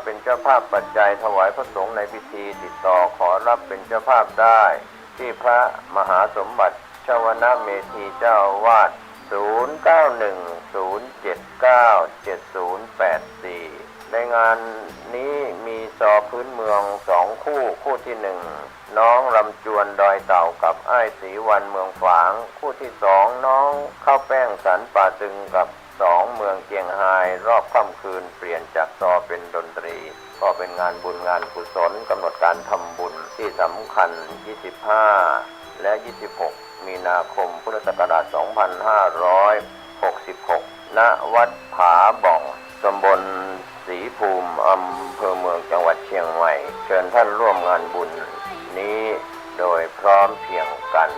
เป็นเจ้าภาพปัจจัยถวายพระสงฆ์ในพิธีติดต่อขอรับเป็นเจ้าภาพได้ที่พระมหาสมบัติชวนะเมธีเจ้าอาวาส0910797084ในงานนี้มีซอพื้นเมือง2คู่ที่1น้องลำจวนดอยเต่ากับอ้ายศรีวันเมืองฝางคู่ที่2น้องข้าวแป้งสันป่าตึงกับ2เมืองเจียงไฮ้รอบค่ำคืนเปลี่ยนจากซอเป็นดนตรีก็เป็นงานบุญงานกุศลกำหนดการทำบุญที่สำคัญ25และ26มีนาคมพุทธศักราช2566ณวัดผาบ่องตำบลศรีภูมิอำเภอเมืองจังหวัดเชียงใหม่เชิญท่านร่วมงานบุญนี้โดยพร้อมเพรียงกัน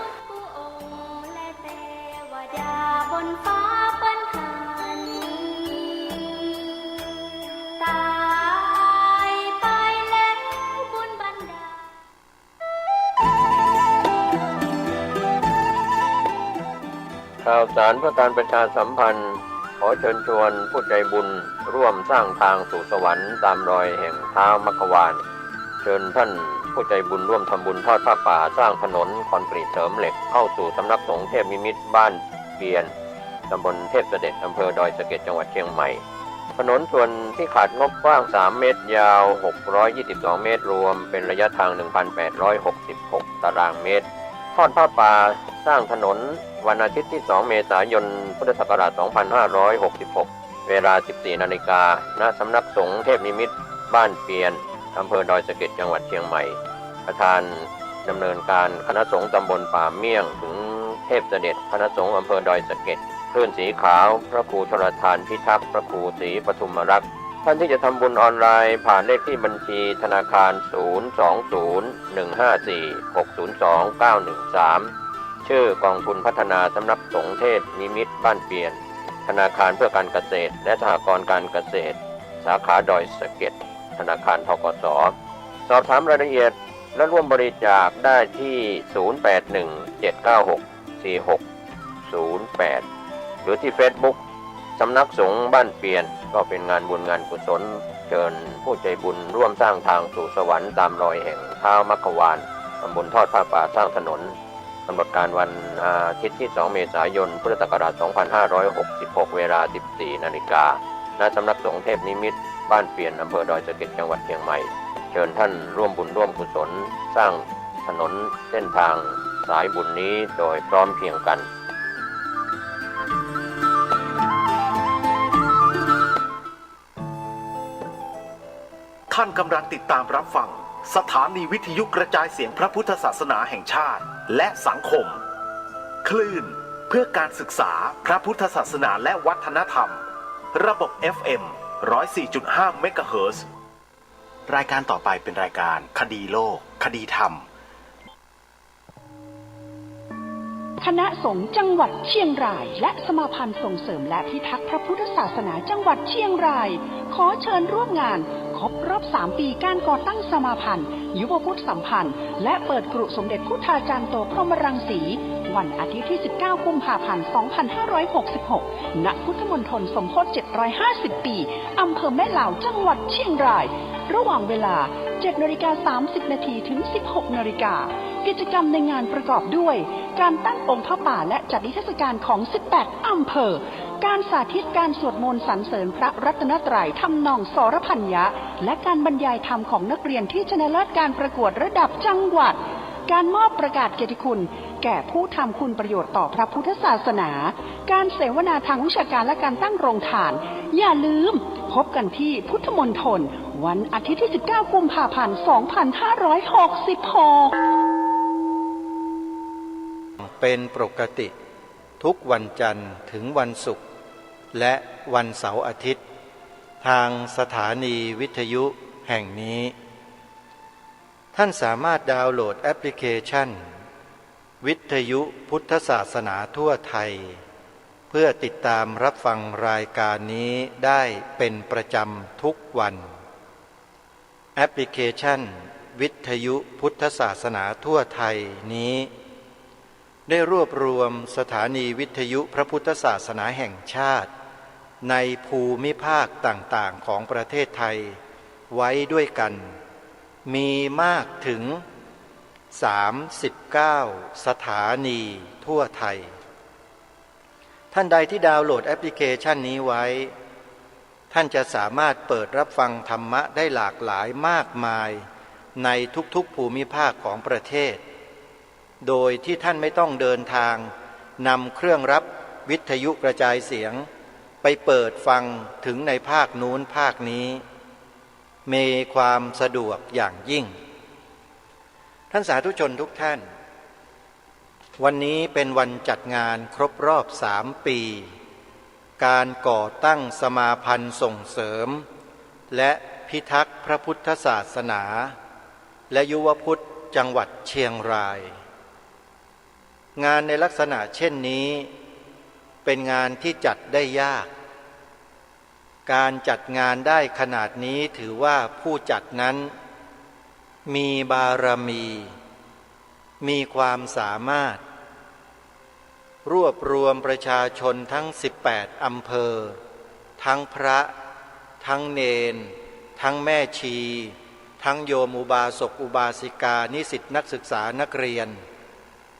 ข่าวสารเพื่อการประชาสัมพันธ์ขอเชิญชวนผู้ใจบุญร่วมสร้างทางสู่สวรรค์ตามรอยแห่งเท้ามัคควานเชิญท่านผู้ใจบุญร่วมทำบุญทอดผ้าป่าสร้างถนนคอนกรีตเสริมเหล็กเข้าสู่สำนักสงฆ์เทพนิมิตรบ้านเปียนตำบลเทพเสด็จอำเภอดอยสะเก็ดจังหวัดเชียงใหม่ถนนส่วนที่ขาดงบกว้าง3เมตรยาว622เมตรรวมเป็นระยะทาง 1,866 ตารางเมตรทอดผ้าป่าสร้างถนนวันอาทิตย์ที่2เมษายนพุทธศักราช2566เวลา 14 นาฬิกาณสำนักสงฆ์เทพนิมิตรบ้านเปียนอำเภอดอยสะเก็ดจังหวัดเชียงใหม่ประธานดำเนินการคณะสงฆ์ตำบลป่าเมี่ยงถึงเทพเสด็จคณะสงฆ์อำเภอดอยสะเก็ดคลื่นสีขาวพระครูธรทานพิทักษ์พระครูศรีปทุมรักษ์ท่านที่จะทำบุญออนไลน์ผ่านเลขที่บัญชีธนาคาร 020154602913 ชื่อกองทุนพัฒนาสำนักสงฆ์เทพนิมิตรบ้านเปียนธนาคารเพื่อการเกษตรและสหกรณ์การเกษตรสาขาดอยสะเก็ดธนาคารธกส.สอบถามรายละเอียดและร่วมบริจาคได้ที่ 0817964608 หรือที่ Facebook สำนักสงฆ์บ้านเปียนก็เป็นงานบุญงานกุศลเชิญผู้ใจบุญร่วมสร้างทางสู่สวรรค์ตามรอยแห่งเท้ามัคควานตำบลทอดผ้าป่าสร้างถนนกำหนดการวันอาทิตย์ที่2เมษายนพุทธศักราช2566เวลา 14 นาฬิกาณสำนักสงฆ์เทพนิมิตรบ้านเปียนอำเภอดอยสะเก็ดจังหวัดเชียงใหม่เชิญท่านร่วมบุญร่วมกุศลสร้างถนนเส้นทางสายบุญนี้โดยพร้อมเพรียงกันท่านกำลังติดตามรับฟังสถานีวิทยุกระจายเสียงพระพุทธศาสนาแห่งชาติและสังคมคลื่นเพื่อการศึกษาพระพุทธศาสนาและวัฒนธรรมระบบ FM 104.5 เมกะเฮิรตซ์รายการต่อไปเป็นรายการคดีโลกคดีธรรมคณะสงฆ์จังหวัดเชียงรายและสมาพันธ์ส่งเสริมและพิทักษ์พระพุทธศาสนาจังหวัดเชียงรายขอเชิญร่วมงานครบรอบ3 ปีการก่อตั้งสมาพันธ์ยุวพุทธสัมพันธ์และเปิดกรุสมเด็จพุทธาจารย์โตพรหมรังสีวันอาทิตย์ที่19 กุมภาพันธ์ 2566 ณ พุทธมณฑลสมโภช750 ปีอำเภอแม่ลาวจังหวัดเชียงรายระหว่างเวลา 7:30 น. ถึง 16:00 น. กิจกรรมในงานประกอบด้วยการตั้งองค์พระป่าและจัดนิทรรศการของ 18 อำเภอการสาธิตการสวดมนต์สรรเสริญพระรัตนตรัยทำนองสรพัญญะและการบรรยายธรรมของนักเรียนที่ชนะเลิศการประกวดระดับจังหวัดการมอบประกาศเกียรติคุณแก่ผู้ทำคุณประโยชน์ต่อพระพุทธศาสนาการเสวนาทางวิชาการและการตั้งโรงทานอย่าลืมพบกันที่พุทธมณฑลวันอาทิตย์ที่ 19 กุมภาพันธ์ 2566เป็นปกติทุกวันจันทร์ถึงวันศุกร์และวันเสาร์อาทิตย์ทางสถานีวิทยุแห่งนี้ท่านสามารถดาวน์โหลดแอปพลิเคชันวิทยุพุทธศาสนาทั่วไทยเพื่อติดตามรับฟังรายการนี้ได้เป็นประจำทุกวันแอปพลิเคชันวิทยุพุทธศาสนาทั่วไทยนี้ได้รวบรวมสถานีวิทยุพระพุทธศาสนาแห่งชาติในภูมิภาคต่างๆของประเทศไทย ไว้ด้วยกันมีมากถึง39สถานีทั่วไทยท่านใดที่ดาวน์โหลดแอปพลิเคชันนี้ไว้ท่านจะสามารถเปิดรับฟังธรรมะได้หลากหลายมากมายในทุกๆภูมิภาคของประเทศโดยที่ท่านไม่ต้องเดินทางนำเครื่องรับวิทยุกระจายเสียงไปเปิดฟังถึงในภาคนู้นภาคนี้มีความสะดวกอย่างยิ่งท่านสาธุชนทุกท่านวันนี้เป็นวันจัดงานครบรอบ3 ปีการก่อตั้งสมาพันธ์ส่งเสริมและพิทักษ์พระพุทธศาสนาและยุวพุทธจังหวัดเชียงรายงานในลักษณะเช่นนี้เป็นงานที่จัดได้ยากการจัดงานได้ขนาดนี้ถือว่าผู้จัดนั้นมีบารมีมีความสามารถรวบรวมประชาชนทั้ง18อำเภอทั้งพระทั้งเณรทั้งแม่ชีทั้งโยมอุบาสกอุบาสิกานิสิตนักศึกษานักเรียน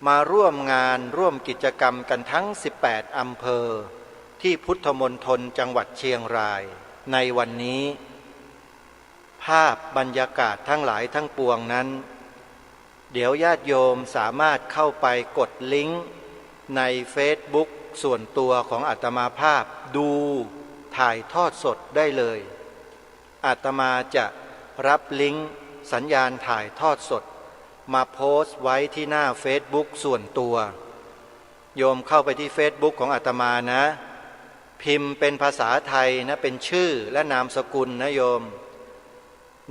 มาร่วมงานร่วมกิจกรรมกันทั้ง18อำเภอที่พุทธมณฑลจังหวัดเชียงรายในวันนี้ภาพบรรยากาศทั้งหลายทั้งปวงนั้นเดี๋ยวญาติโยมสามารถเข้าไปกดลิงก์ในเฟซบุ๊กส่วนตัวของอาตมาภาพดูถ่ายทอดสดได้เลยอาตมาจะรับลิงก์สัญญาณถ่ายทอดสดมาโพสต์ไว้ที่หน้าเฟซบุ๊กส่วนตัวโยมเข้าไปที่เฟซบุ๊กของอาตมานะพิมพ์เป็นภาษาไทยนะเป็นชื่อและนามสกุลนะโยม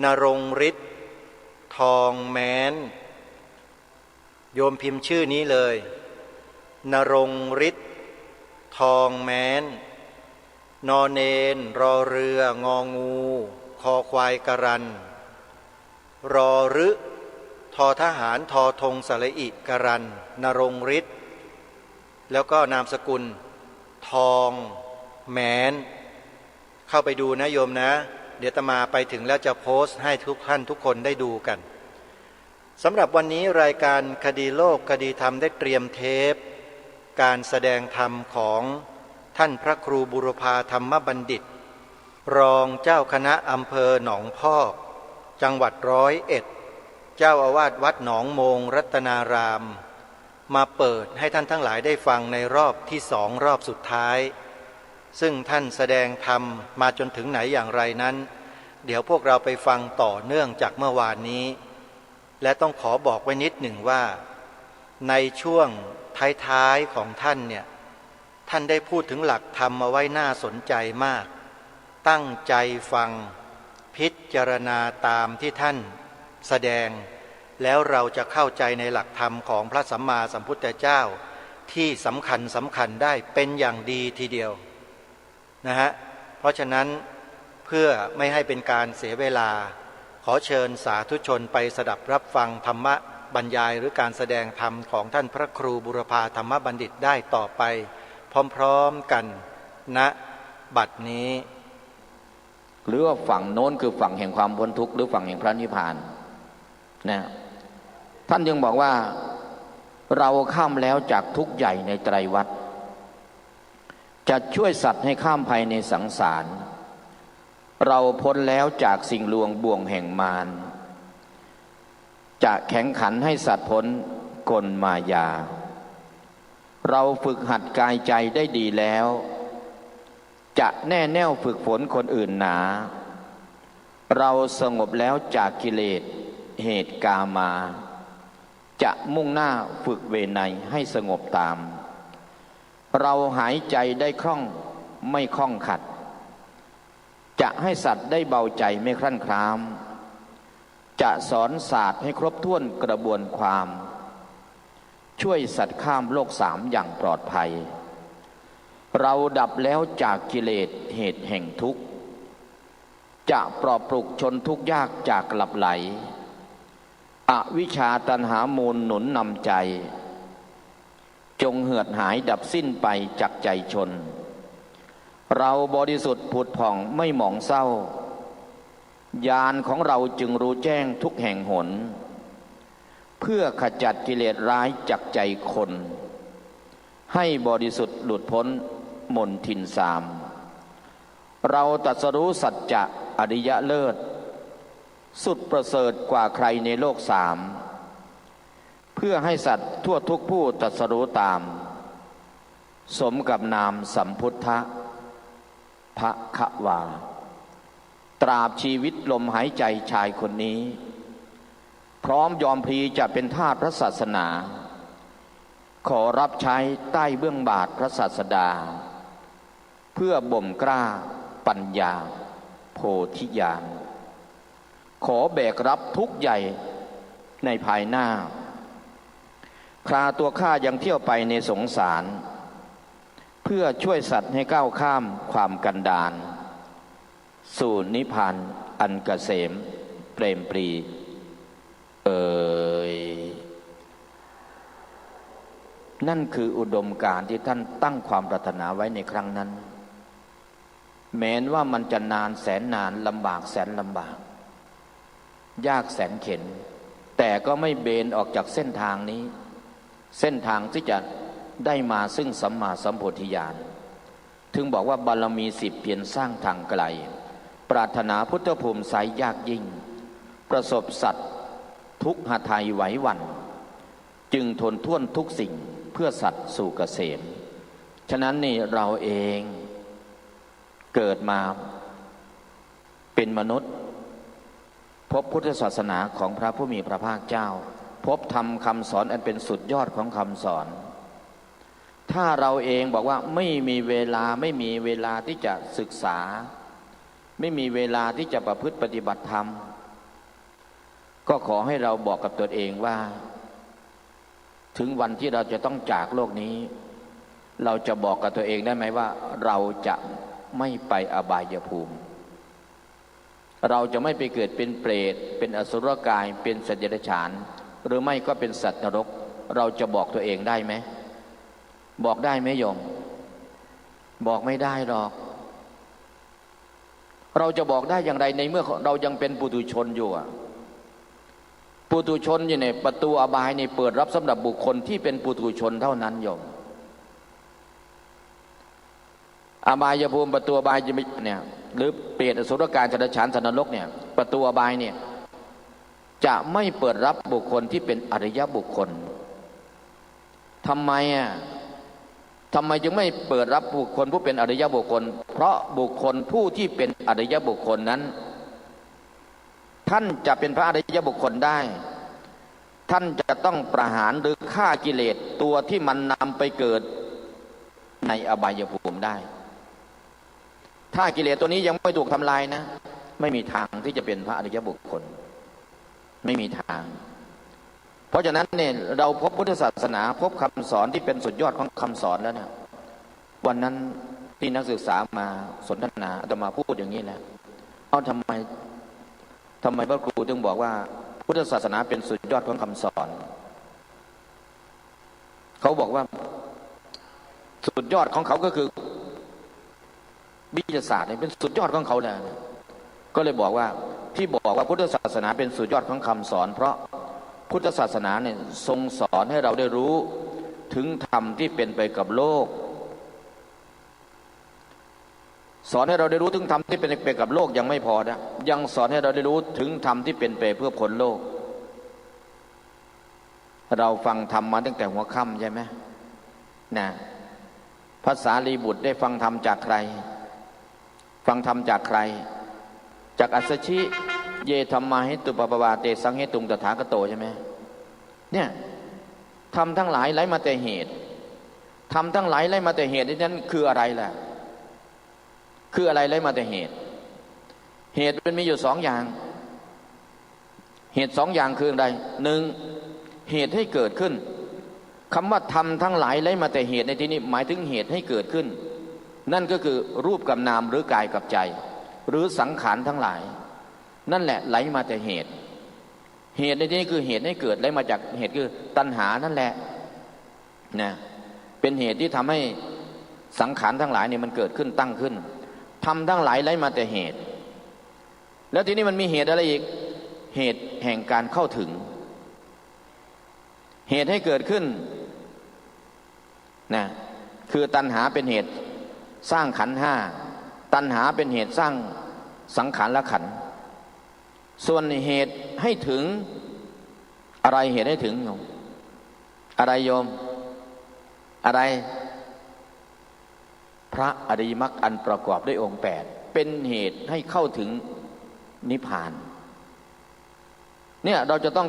ณรงค์ฤทธิ์ทองแม้นโยมพิมพ์ชื่อนี้เลยณรงค์ฤทธิ์ทองแม้นนอเนนรอเรืององูคอควายกรันรอรึทอทหารทอธงสระอิกรันณรงค์ฤทธิ์แล้วก็นามสกุลทองแม้นเข้าไปดูนะโยมนะเดี๋ยวอาตมาไปถึงแล้วจะโพสต์ให้ทุกท่านทุกคนได้ดูกันสำหรับวันนี้รายการคดีโลกคดีธรรมได้เตรียมเทปการแสดงธรรมของท่านพระครูบุรพาธรรมบัณฑิตรองเจ้าคณะอำเภอหนองพอกจังหวัด101เจ้าอาวาสวัดหนองโมงรัตนารามมาเปิดให้ท่านทั้งหลายได้ฟังในรอบที่2รอบสุดท้ายซึ่งท่านแสดงธรรมมาจนถึงไหนอย่างไรนั้นเดี๋ยวพวกเราไปฟังต่อเนื่องจากเมื่อวานนี้และต้องขอบอกไว้นิดหนึ่งว่าในช่วงท้ายๆของท่านเนี่ยท่านได้พูดถึงหลักธรรมมาไว้น่าสนใจมากตั้งใจฟังพิจารณาตามที่ท่านแสดงแล้วเราจะเข้าใจในหลักธรรมของพระสัมมาสัมพุทธเจ้าที่สำคัญได้เป็นอย่างดีทีเดียวนะฮะเพราะฉะนั้นเพื่อไม่ให้เป็นการเสียเวลาขอเชิญสาธุชนไปสดับรับฟังธรรมบรรยายหรือการแสดงธรรมของท่านพระครูบุรพาธรรมบัณฑิตได้ต่อไปพร้อมๆกันณบัดนี้หรือว่าฝั่งโน้นคือฝั่งแห่งความพ้นทุกข์หรือฝั่งแห่งพระนิพพานนะท่านยังบอกว่าเราข้ามแล้วจากทุกข์ใหญ่ในไตรวัฏจะช่วยสัตว์ให้ข้ามภัยในสังสารเราพ้นแล้วจากสิ่งลวงบ่วงแห่งมารจะแข็งขันให้สัตว์พ้นกลมายาเราฝึกหัดกายใจได้ดีแล้วจะแน่แน่วฝึกฝนคนอื่นหนาเราสงบแล้วจากกิเลสเหตุกามาจะมุ่งหน้าฝึกเวไนยให้สงบตามเราหายใจได้คล่องไม่คล่องขัดจะให้สัตว์ได้เบาใจไม่ครั่นครามจะสอนศาสตร์ให้ครบถ้วนกระบวนความช่วยสัตว์ข้ามโลก3อย่างปลอดภัยเราดับแล้วจากกิเลสเหตุแห่งทุกข์จะปลอบปลุกชนทุกข์ยากจากหลับไหลอวิชชาตัณหามูลหนุนนำใจจงเหือดหายดับสิ้นไปจากใจชนเราบริสุทธิ์ผุดผ่องไม่หมองเศร้า ญาณของเราจึงรู้แจ้งทุกแห่งหนเพื่อขจัดกิเลสร้ายจากใจคนให้บริสุทธิ์หลุดพ้นมนทินสามเราตรัสรู้สัจจะอริยเลิศสุดประเสริฐกว่าใครในโลกสามเพื่อให้สัตว์ทั่วทุกผู้ตรัสรู้ตามสมกับนามสัมพุทธภควาตราบชีวิตลมหายใจชายคนนี้พร้อมยอมพลีจะเป็นทาสพระศาสนาขอรับใช้ใต้เบื้องบาทพระศาสดาเพื่อบ่มกล้าปัญญาโพธิญาณขอแบกรับทุกข์ใหญ่ในภายหน้าคราตัวข้ายังเที่ยวไปในสงสารเพื่อช่วยสัตว์ให้ก้าวข้ามความกันดารสู่นิพพานอันเกษมเปรมปรีนั่นคืออุดมการณ์ที่ท่านตั้งความปรารถนาไว้ในครั้งนั้นแม้นว่ามันจะนานแสนนานลำบากแสนลำบากยากแสนเข็ญแต่ก็ไม่เบนออกจากเส้นทางนี้เส้นทางที่จะได้มาซึ่งสัมมาสัมโพธิญาณถึงบอกว่าบารมี10เพียรสร้างทางไกลปรารถนาพุทธภูมิไสยยากยิ่งประสบสัตว์ทุกหทัยไหวหวั่นจึงทนท่วนทุกสิ่งเพื่อสัตว์สู่เกษมฉะนั้นนี่เราเองเกิดมาเป็นมนุษย์พบพุทธศาสนาของพระผู้มีพระภาคเจ้าพบธรรมคำสอนอันเป็นสุดยอดของคำสอนถ้าเราเองบอกว่าไม่มีเวลาที่จะศึกษาไม่มีเวลาที่จะประพฤติปฏิบัติธรรมก็ขอให้เราบอกกับตัวเองว่าถึงวันที่เราจะต้องจากโลกนี้เราจะบอกกับตัวเองได้ไหมว่าเราจะไม่ไปอบายภูมิเราจะไม่ไปเกิดเป็นเปรตเป็นอสุรกายเป็นสัตว์เดรัจฉานหรือไม่ก็เป็นสัตว์นรกเราจะบอกตัวเองได้ไหมบอกได้ไหมโยมบอกไม่ได้หรอกเราจะบอกได้อย่างไรในเมื่อเรายังเป็นปุถุชนอยู่ปุถุชนอยู่ในประตูอบายในเปิดรับสำหรับบุคคลที่เป็นปุถุชนเท่านั้นโยมอบายภูมิประตูอบายเนี่ยหรือเปรตอสุรกายสัตว์เดรัจฉานสัตว์นรกเนี่ยประตูอบายเนี่ยจะไม่เปิดรับบุคคลที่เป็นอริยบุคคลทำไมจึงไม่เปิดรับบุคคลผู้เป็นอริยบุคคลเพราะบุคคลผู้ที่เป็นอริยบุคคลนั้นท่านจะเป็นพระอริยบุคคลได้ท่านจะต้องประหารหรือฆ่ากิเลสตัวที่มันนำไปเกิดในอบายภูมิได้ถ้ากิเลสตัวนี้ยังไม่ถูกทำลายนะไม่มีทางที่จะเป็นพระอริยบุคคลไม่มีทางเพราะฉะนั้นเนี่ยเราพบพุทธศาสนาพบคำสอนที่เป็นสุดยอดของคำสอนแล้วเนี่ยวันนั้นที่นักศึกษามาสนทนาอาตมาพูดอย่างนี้แหละเอาทำไมพระครูถึงบอกว่าพุทธศาสนาเป็นสุดยอดของคำสอนเขาบอกว่าสุดยอดของเขาก็คือวิทยาศาสตร์เนี่ยเป็นสุดยอดของเขาเนี่ยก็เลยบอกว่าที่บอกว่าพุทธศาสนาเป็นสุดยอดของคำสอนเพราะพุทธศาสนาเนี่ยทรงสอนให้เราได้รู้ถึงธรรมที่เป็นไปกับโลกสอนให้เราได้รู้ถึงธรรมที่เป็นไปกับโลกยังไม่พอนะยังสอนให้เราได้รู้ถึงธรรมที่เป็นไปเพื่อพ้นโลกเราฟังธรรมมาตั้งแต่หัวค่ำใช่ไหมนะพระสารีบุตรได้ฟังธรรมจากใครฟังธรรมจากใครจากอัสสชิเยธรรมาหิตุปปวาเตสังเหตุงตถาคโตใช่ไหมเนี่ยทำทั้งหลายไร้มาแต่เหตุทำทั้งหลายไร้มาแต่เหตุนั้นคืออะไรล่ะคืออะไรไร้มาแต่เหตุเหตุมันมีอยู่2อย่างเหตุ2อย่างคืออะไรหนึ่งเหตุให้เกิดขึ้นคำว่าทำทั้งหลายไร้มาแต่เหตุในที่นี้หมายถึงเหตุให้เกิดขึ้นนั่นก็คือรูปกับนามหรือกายกับใจหรือสังขารทั้งหลายนั่นแหละไหลมาแต่เหตุในที่นี้คือเหตุให้เกิดไหลมาจากเหตุคือตัณหานั่นแหละนะเป็นเหตุที่ทำให้สังขารทั้งหลายเนี่ยมันเกิดขึ้นตั้งขึ้นทำทั้งหลายไหลมาแต่เหตุ แล้วทีนี้มันมีเหตุอะไรอีกเหตุแห่งการเข้าถึงเหตุให้เกิดขึ้นนะคือตัณหาเป็นเหตุสร้างขันธ์ห้าตัณหาเป็นเหตุสร้างสังขารละขันธ์ส่วนเหตุให้ถึงอะไรเหตุให้ถึงโยมอะไรโยมอะไรพระอริยมรรคอันประกอบด้วยองค์8เป็นเหตุให้เข้าถึงนิพพานเนี่ยเราจะต้อง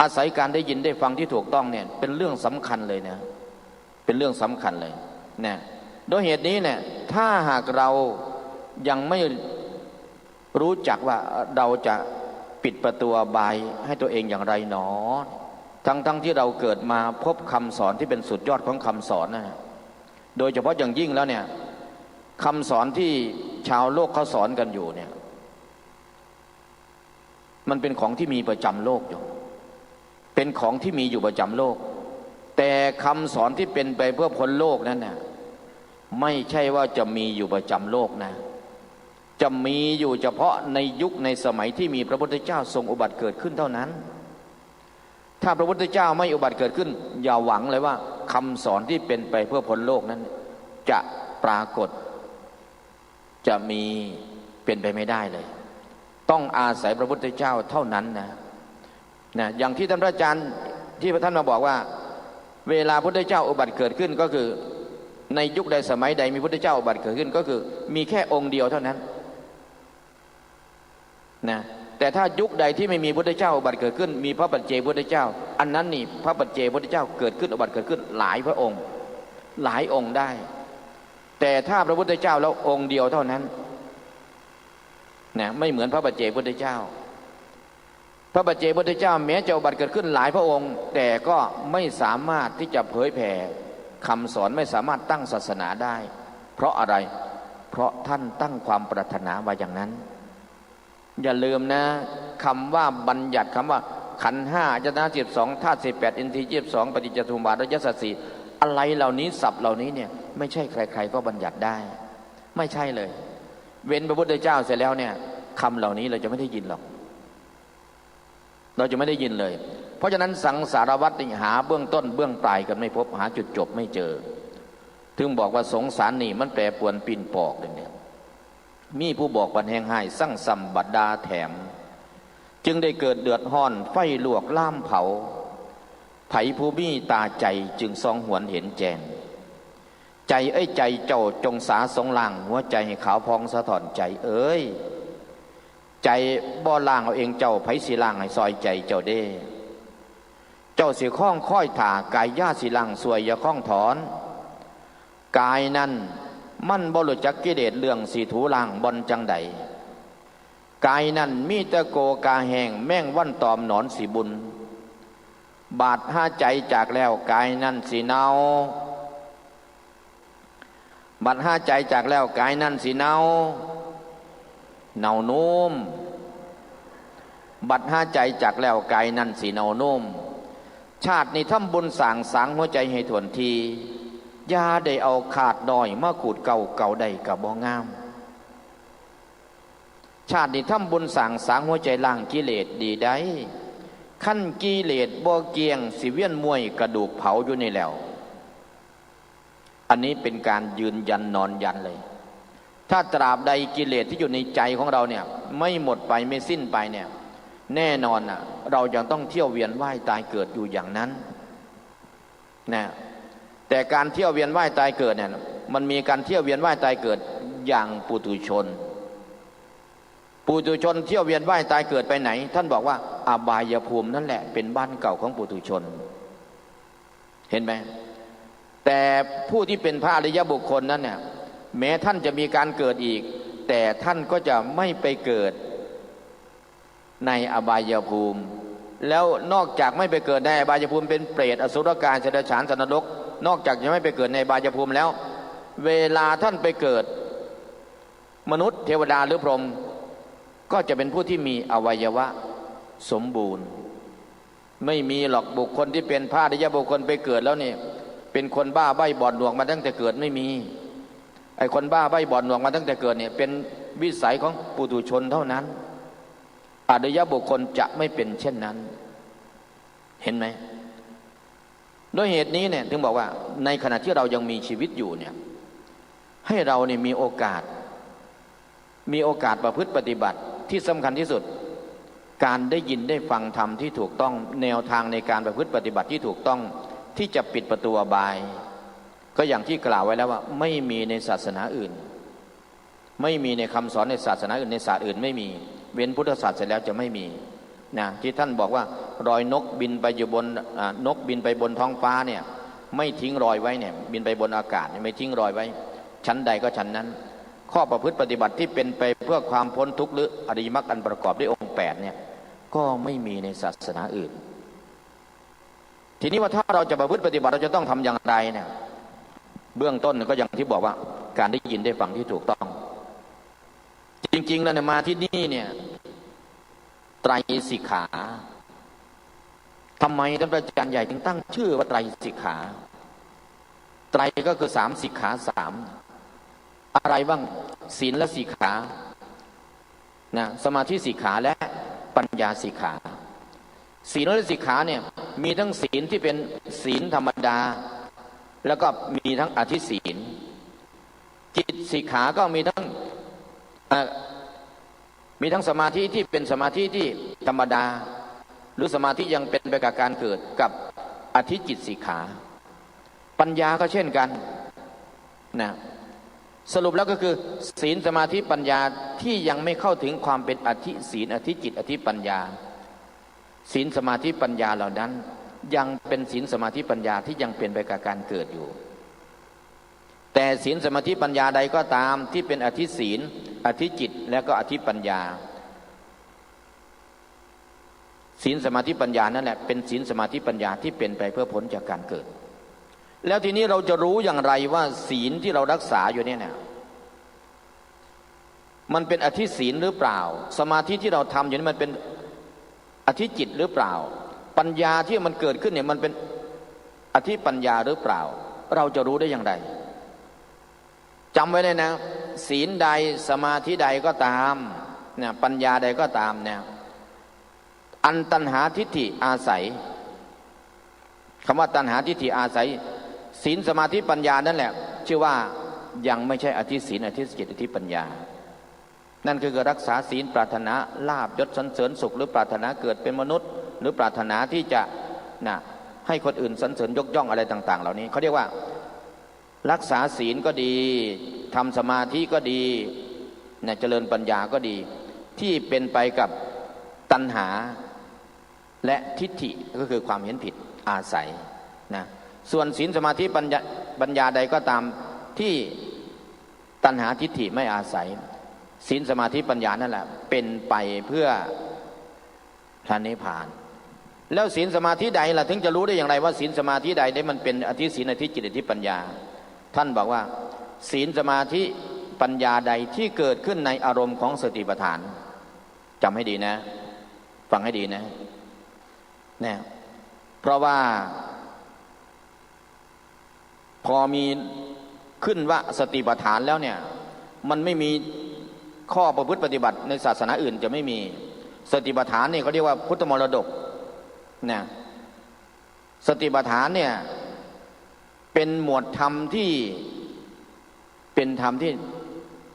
อาศัยการได้ยินได้ฟังที่ถูกต้องเนี่ยเป็นเรื่องสำคัญเลยนะเป็นเรื่องสำคัญเลยนะโดยเหตุนี้เนี่ยถ้าหากเรายังไม่รู้จักว่าเราจะปิดประตูอบายให้ตัวเองอย่างไรหนอทั้งที่เราเกิดมาพบคำสอนที่เป็นสุดยอดของคำสอนนะโดยเฉพาะอย่างยิ่งแล้วเนี่ยคำสอนที่ชาวโลกเขาสอนกันอยู่เนี่ยมันเป็นของที่มีประจำโลกอยู่เป็นของที่มีอยู่ประจำโลกแต่คำสอนที่เป็นไปเพื่อพ้นโลกนั้นน่ะไม่ใช่ว่าจะมีอยู่ประจำโลกนะจะมีอยู่เฉพาะในยุคในสมัยที่มีพระพุทธเจ้าทรงอุบัติเกิดขึ้นเท่านั้นถ้าพระพุทธเจ้าไม่อุบัติเกิดขึ้นอย่าหวังเลยว่าคำสอนที่เป็นไปเพื่อพ้นโลกนั้นจะปรากฏจะมีเป็นไปไม่ได้เลยต้องอาศัยพระพุทธเจ้าเท่านั้นนะอย่างที่ท่านพระอาจารย์ที่พระท่านมาบอกว่าเวลาพระพุทธเจ้าอุบัติเกิดขึ้นก็คือในยุคใดสมัยใดมีพระพุทธเจ้าอุบัติเกิดขึ้นก็คือมีแค่องค์เดียวเท่านั้นนะแต่ถ้ายุคใดที่ไม่มีพระพุทธเจ้าอุบัติเกิดขึ้นมีพระปัจเจกพุทธเจ้าอันนั้นนี่พระปัจเจกพุทธเจ้าเกิดขึ้นอุบัติเกิดขึ้นหลายพระองค์หลายองค์ได้แต่ถ้าพระพุทธเจ้าแล้วองค์เดียวเท่านั้นนะไม่เหมือนพระปัจเจกพุทธเจ้าพระปัจเจกพุทธเจ้าแม้จะอุบัติเกิดขึ้นหลายพระองค์แต่ก็ไม่สามารถที่จะเผยแผ่คำสอนไม่สามารถตั้งศาสนาได้เพราะอะไรเพราะท่านตั้งความปรารถนาไว้อย่างนั้นอย่าลืมนะคำว่าบัญญัติคำว่าขันธ์5อายตนะ12ธาตุ18อินทรีย์22ปฏิจจสมุปบาทอริยสัจ4อะไรเหล่านี้ศัพท์เหล่านี้เนี่ยไม่ใช่ใครๆก็บัญญัติได้ไม่ใช่เลยเว้นพระพุทธเจ้าเสร็จแล้วเนี่ยคำเหล่านี้เราจะไม่ได้ยินหรอกเราจะไม่ได้ยินเลยเพราะฉะนั้นสังสารวัฏหาเบื้องต้นเบื้องปลายกันไม่พบหาจุดจบไม่เจอถึงบอกว่าสงสารนี่มันแปรปรวนปีนปอกเลยเนี่ยมีผู้บอกบันแหงให้สั่งสัมบัดดาแถมจึงได้เกิดเดือดร้อนไฟลวกล่ามเผาไผผู้มีตาใจจึงซองหวนเห็นแจงใจใจเจ้าจงสาสงล่างหัวใจให้ขาวพองสะท้อนใจใจบ่ล่างเอาเองเจ้าไผสีล่างให้ซอยใจเจ้าเด้เจ้าสิข้องค่อยถ่ากายญาสิล่างสวยอย่าข้องถอนกายนั้นมันบ่รู้จักกิเลสเรื่องสีถูล่างบนจังใดกายนั้นมีแต่โกกาแห้งแม่งวันตอมหนอนสีบุญบาดห้าใจจากแล้วกายนั้นสีเนาบาดห้าใจจากแล้วกายนั้นสีเนานุ่มบัดห้าใจจากแล้วกายนั้นสีเนานุ่มชาตินี้ทำบุญสางหัวใจให้ถวนทีอย่าได้เอาขาดดอยมาขูดเก่าใดกับบ่งามชาตินี้ทำบุญสางหัวใจล่างกิเลสดีได้ขั้นกิเลสบ่เกียงสิเวียนมวยกระดูกเผาอยู่นี่แล้วอันนี้เป็นการยืนยันนอนยันเลยถ้าตราบใดกิเลสที่อยู่ในใจของเราเนี่ยไม่หมดไปไม่สิ้นไปเนี่ยแน่นอนน่ะเรายังต้องเที่ยวเวียนว่ายตายเกิดอยู่อย่างนั้นนะแต่การเที่ยวเวียนว่ายตายเกิดเนี่ยมันมีการเที่ยวเวียนว่ายตายเกิดอย่างปุถุชนเที่ยวเวียนว่ายตายเกิดไปไหนท่านบอกว่าอบายภูมินั่นแหละเป็นบ้านเก่าของปุถุชนเห็นไหมแต่ผู้ที่เป็นพระอริยบุคคลนั้นเนี่ยแม้ท่านจะมีการเกิดอีกแต่ท่านก็จะไม่ไปเกิดในอบายภูมิแล้วนอกจากไม่ไปเกิดในอบายภูมิเป็นเปรตอสุรกายสัตว์เดรัจฉานสัตว์นรกนอกจากจะไม่ไปเกิดในอบายภูมิแล้วเวลาท่านไปเกิดมนุษย์เทวดาหรือพรหมก็จะเป็นผู้ที่มีอวัยวะสมบูรณ์ไม่มีหรอกบุคคลที่เป็นพระอริยบุคคลไปเกิดแล้วนี่เป็นคนบ้าใบ้บอดหนวกมาตั้งแต่เกิดไม่มีไอ้คนบ้าใบ้บอดหนวกมาตั้งแต่เกิดเนี่ยเป็น วิสัยของปุถุชนเท่านั้นอริยบุคคลจะไม่เป็นเช่นนั้นเห็นไหมด้วยเหตุนี้เนี่ยถึงบอกว่าในขณะที่เรายังมีชีวิตอยู่เนี่ยให้เราเนี่ยมีโอกาสประพฤติปฏิบัติที่สำคัญที่สุดการได้ยินได้ฟังธรรมที่ถูกต้องแนวทางในการประพฤติปฏิบัติที่ถูกต้องที่จะปิดประตูอบายก็อย่างที่กล่าวไว้แล้วว่าไม่มีในศาสนาอื่นไม่มีในคำสอนในศาสนาอื่นในศาสตร์อื่นไม่มีเว้นพุทธศาสตร์เสร็จแล้วจะไม่มีนะที่ท่านบอกว่ารอยนกบินไปอยู่บนนกบินไปบนท้องฟ้าเนี่ยไม่ทิ้งรอยไว้เนี่ยบินไปบนอากาศไม่ทิ้งรอยไว้ชั้นใดก็ชั้นนั้นข้อประพฤติปฏิบัติที่เป็นไปเพื่อความพ้นทุกข์หรืออริยมรรคอันประกอบด้วยองค์8เนี่ยก็ไม่มีในศาสนาอื่นทีนี้ว่าถ้าเราจะประพฤติปฏิบัติเราจะต้องทำอย่างไรเนี่ยเบื้องต้นก็อย่างที่บอกว่าการได้ยินได้ฟังที่ถูกต้องจริงๆแล้วเนี่ยมาที่นี่เนี่ยไตรสิกขาทำไมท่านอาจารย์ใหญ่ถึงตั้งชื่อว่าไตรสิกขาไตรก็คือ3สิกขา3อะไรบ้างศีลและสิกขานะสมาธิสิกขาและปัญญาสิกขาศีลและสิกขาเนี่ยมีทั้งศีลที่เป็นศีลธรรมดาแล้วก็มีทั้งอธิศีลจิตสิกขาก็มีทั้งสมาธิที่เป็นสมาธิที่ธรรมดาหรือสมาธิยังเป็นไปกับการเกิดกับอธิจิตสิกขาปัญญาก็เช่นกันนะสรุปแล้วก็คือศีลสมาธิปัญญาที่ยังไม่เข้าถึงความเป็นอธิศีลอธิจิตอธิปัญญาศีลสมาธิปัญญาเหล่านั้นยังเป็นศีลสมาธิปัญญาที่ยังเป็นไปกับการเกิดอยู่แต่ศีลสมาธิปัญญาใดก็ตามที่เป็นอธิศีลอธิจิตและก็อธิปัญญาศีลสมาธิปัญญานั่นแหละเป็นศีลสมาธิปัญญาที่เป็นไปเพื่อพ้นจากการเกิดแล้วทีนี้เราจะรู้อย่างไรว่าศีลที่เรารักษาอยู่เนี่ยมันเป็นอธิศีลหรือเปล่าสมาธิที่เราทำอยู่นี่มันเป็นอธิจิตหรือเปล่าปัญญาที่มันเกิดขึ้นเนี่ยมันเป็นอธิปัญญาหรือเปล่าเราจะรู้ได้อย่างไรจำไว้เลยนะศีลใดสมาธิใดก็ตามเนี่ยปัญญาใดก็ตามเนี่ยอันตัณหาทิฏฐิอาศัยคำว่าตัณหาทิฏฐิอาศัยศีลสมาธิปัญญานั่นแหละชื่อว่ายังไม่ใช่อธิศีลอธิจิตอธิปัญญานั่นคือรักษาศีลปรารถนาลาภยศสรรเสริญสุขหรือปรารถนาเกิดเป็นมนุษย์หรือปรารถนาที่จะให้คนอื่นสรรเสริญยกย่องอะไรต่างๆเหล่านี้เขาเรียกว่ารักษาศีลก็ดีทำสมาธิก็ดีเจริญปัญญาก็ดีที่เป็นไปกับตัณหาและทิฏฐิก็คือความเห็นผิดอาศัยนะส่วนศีลสมาธิปัญญาใดก็ตามที่ตัณหาทิฏฐิไม่อาศัยศีลสมาธิปัญญานั่นแหละเป็นไปเพื่อพระนิพพานแล้วศีลสมาธิใดล่ะถึงจะรู้ได้อย่างไรว่าศีลสมาธิใดได้มันเป็นอธิศีลอธิจิตอธิปัญญาท่านบอกว่าศีลสมาธิปัญญาใดที่เกิดขึ้นในอารมณ์ของสติปัฏฐานจำให้ดีนะฟังให้ดีนะเนี่ยเพราะว่าพอมีขึ้นว่าสติปัฏฐานแล้วเนี่ยมันไม่มีข้อประพฤติปฏิบัติในศาสนาอื่นจะไม่มีสติปัฏฐานนี่เขาเรียกว่าพุทธมรดกนะสติปัฏฐานเนี่ยเป็นหมวดธรรมที่เป็นธรรมที่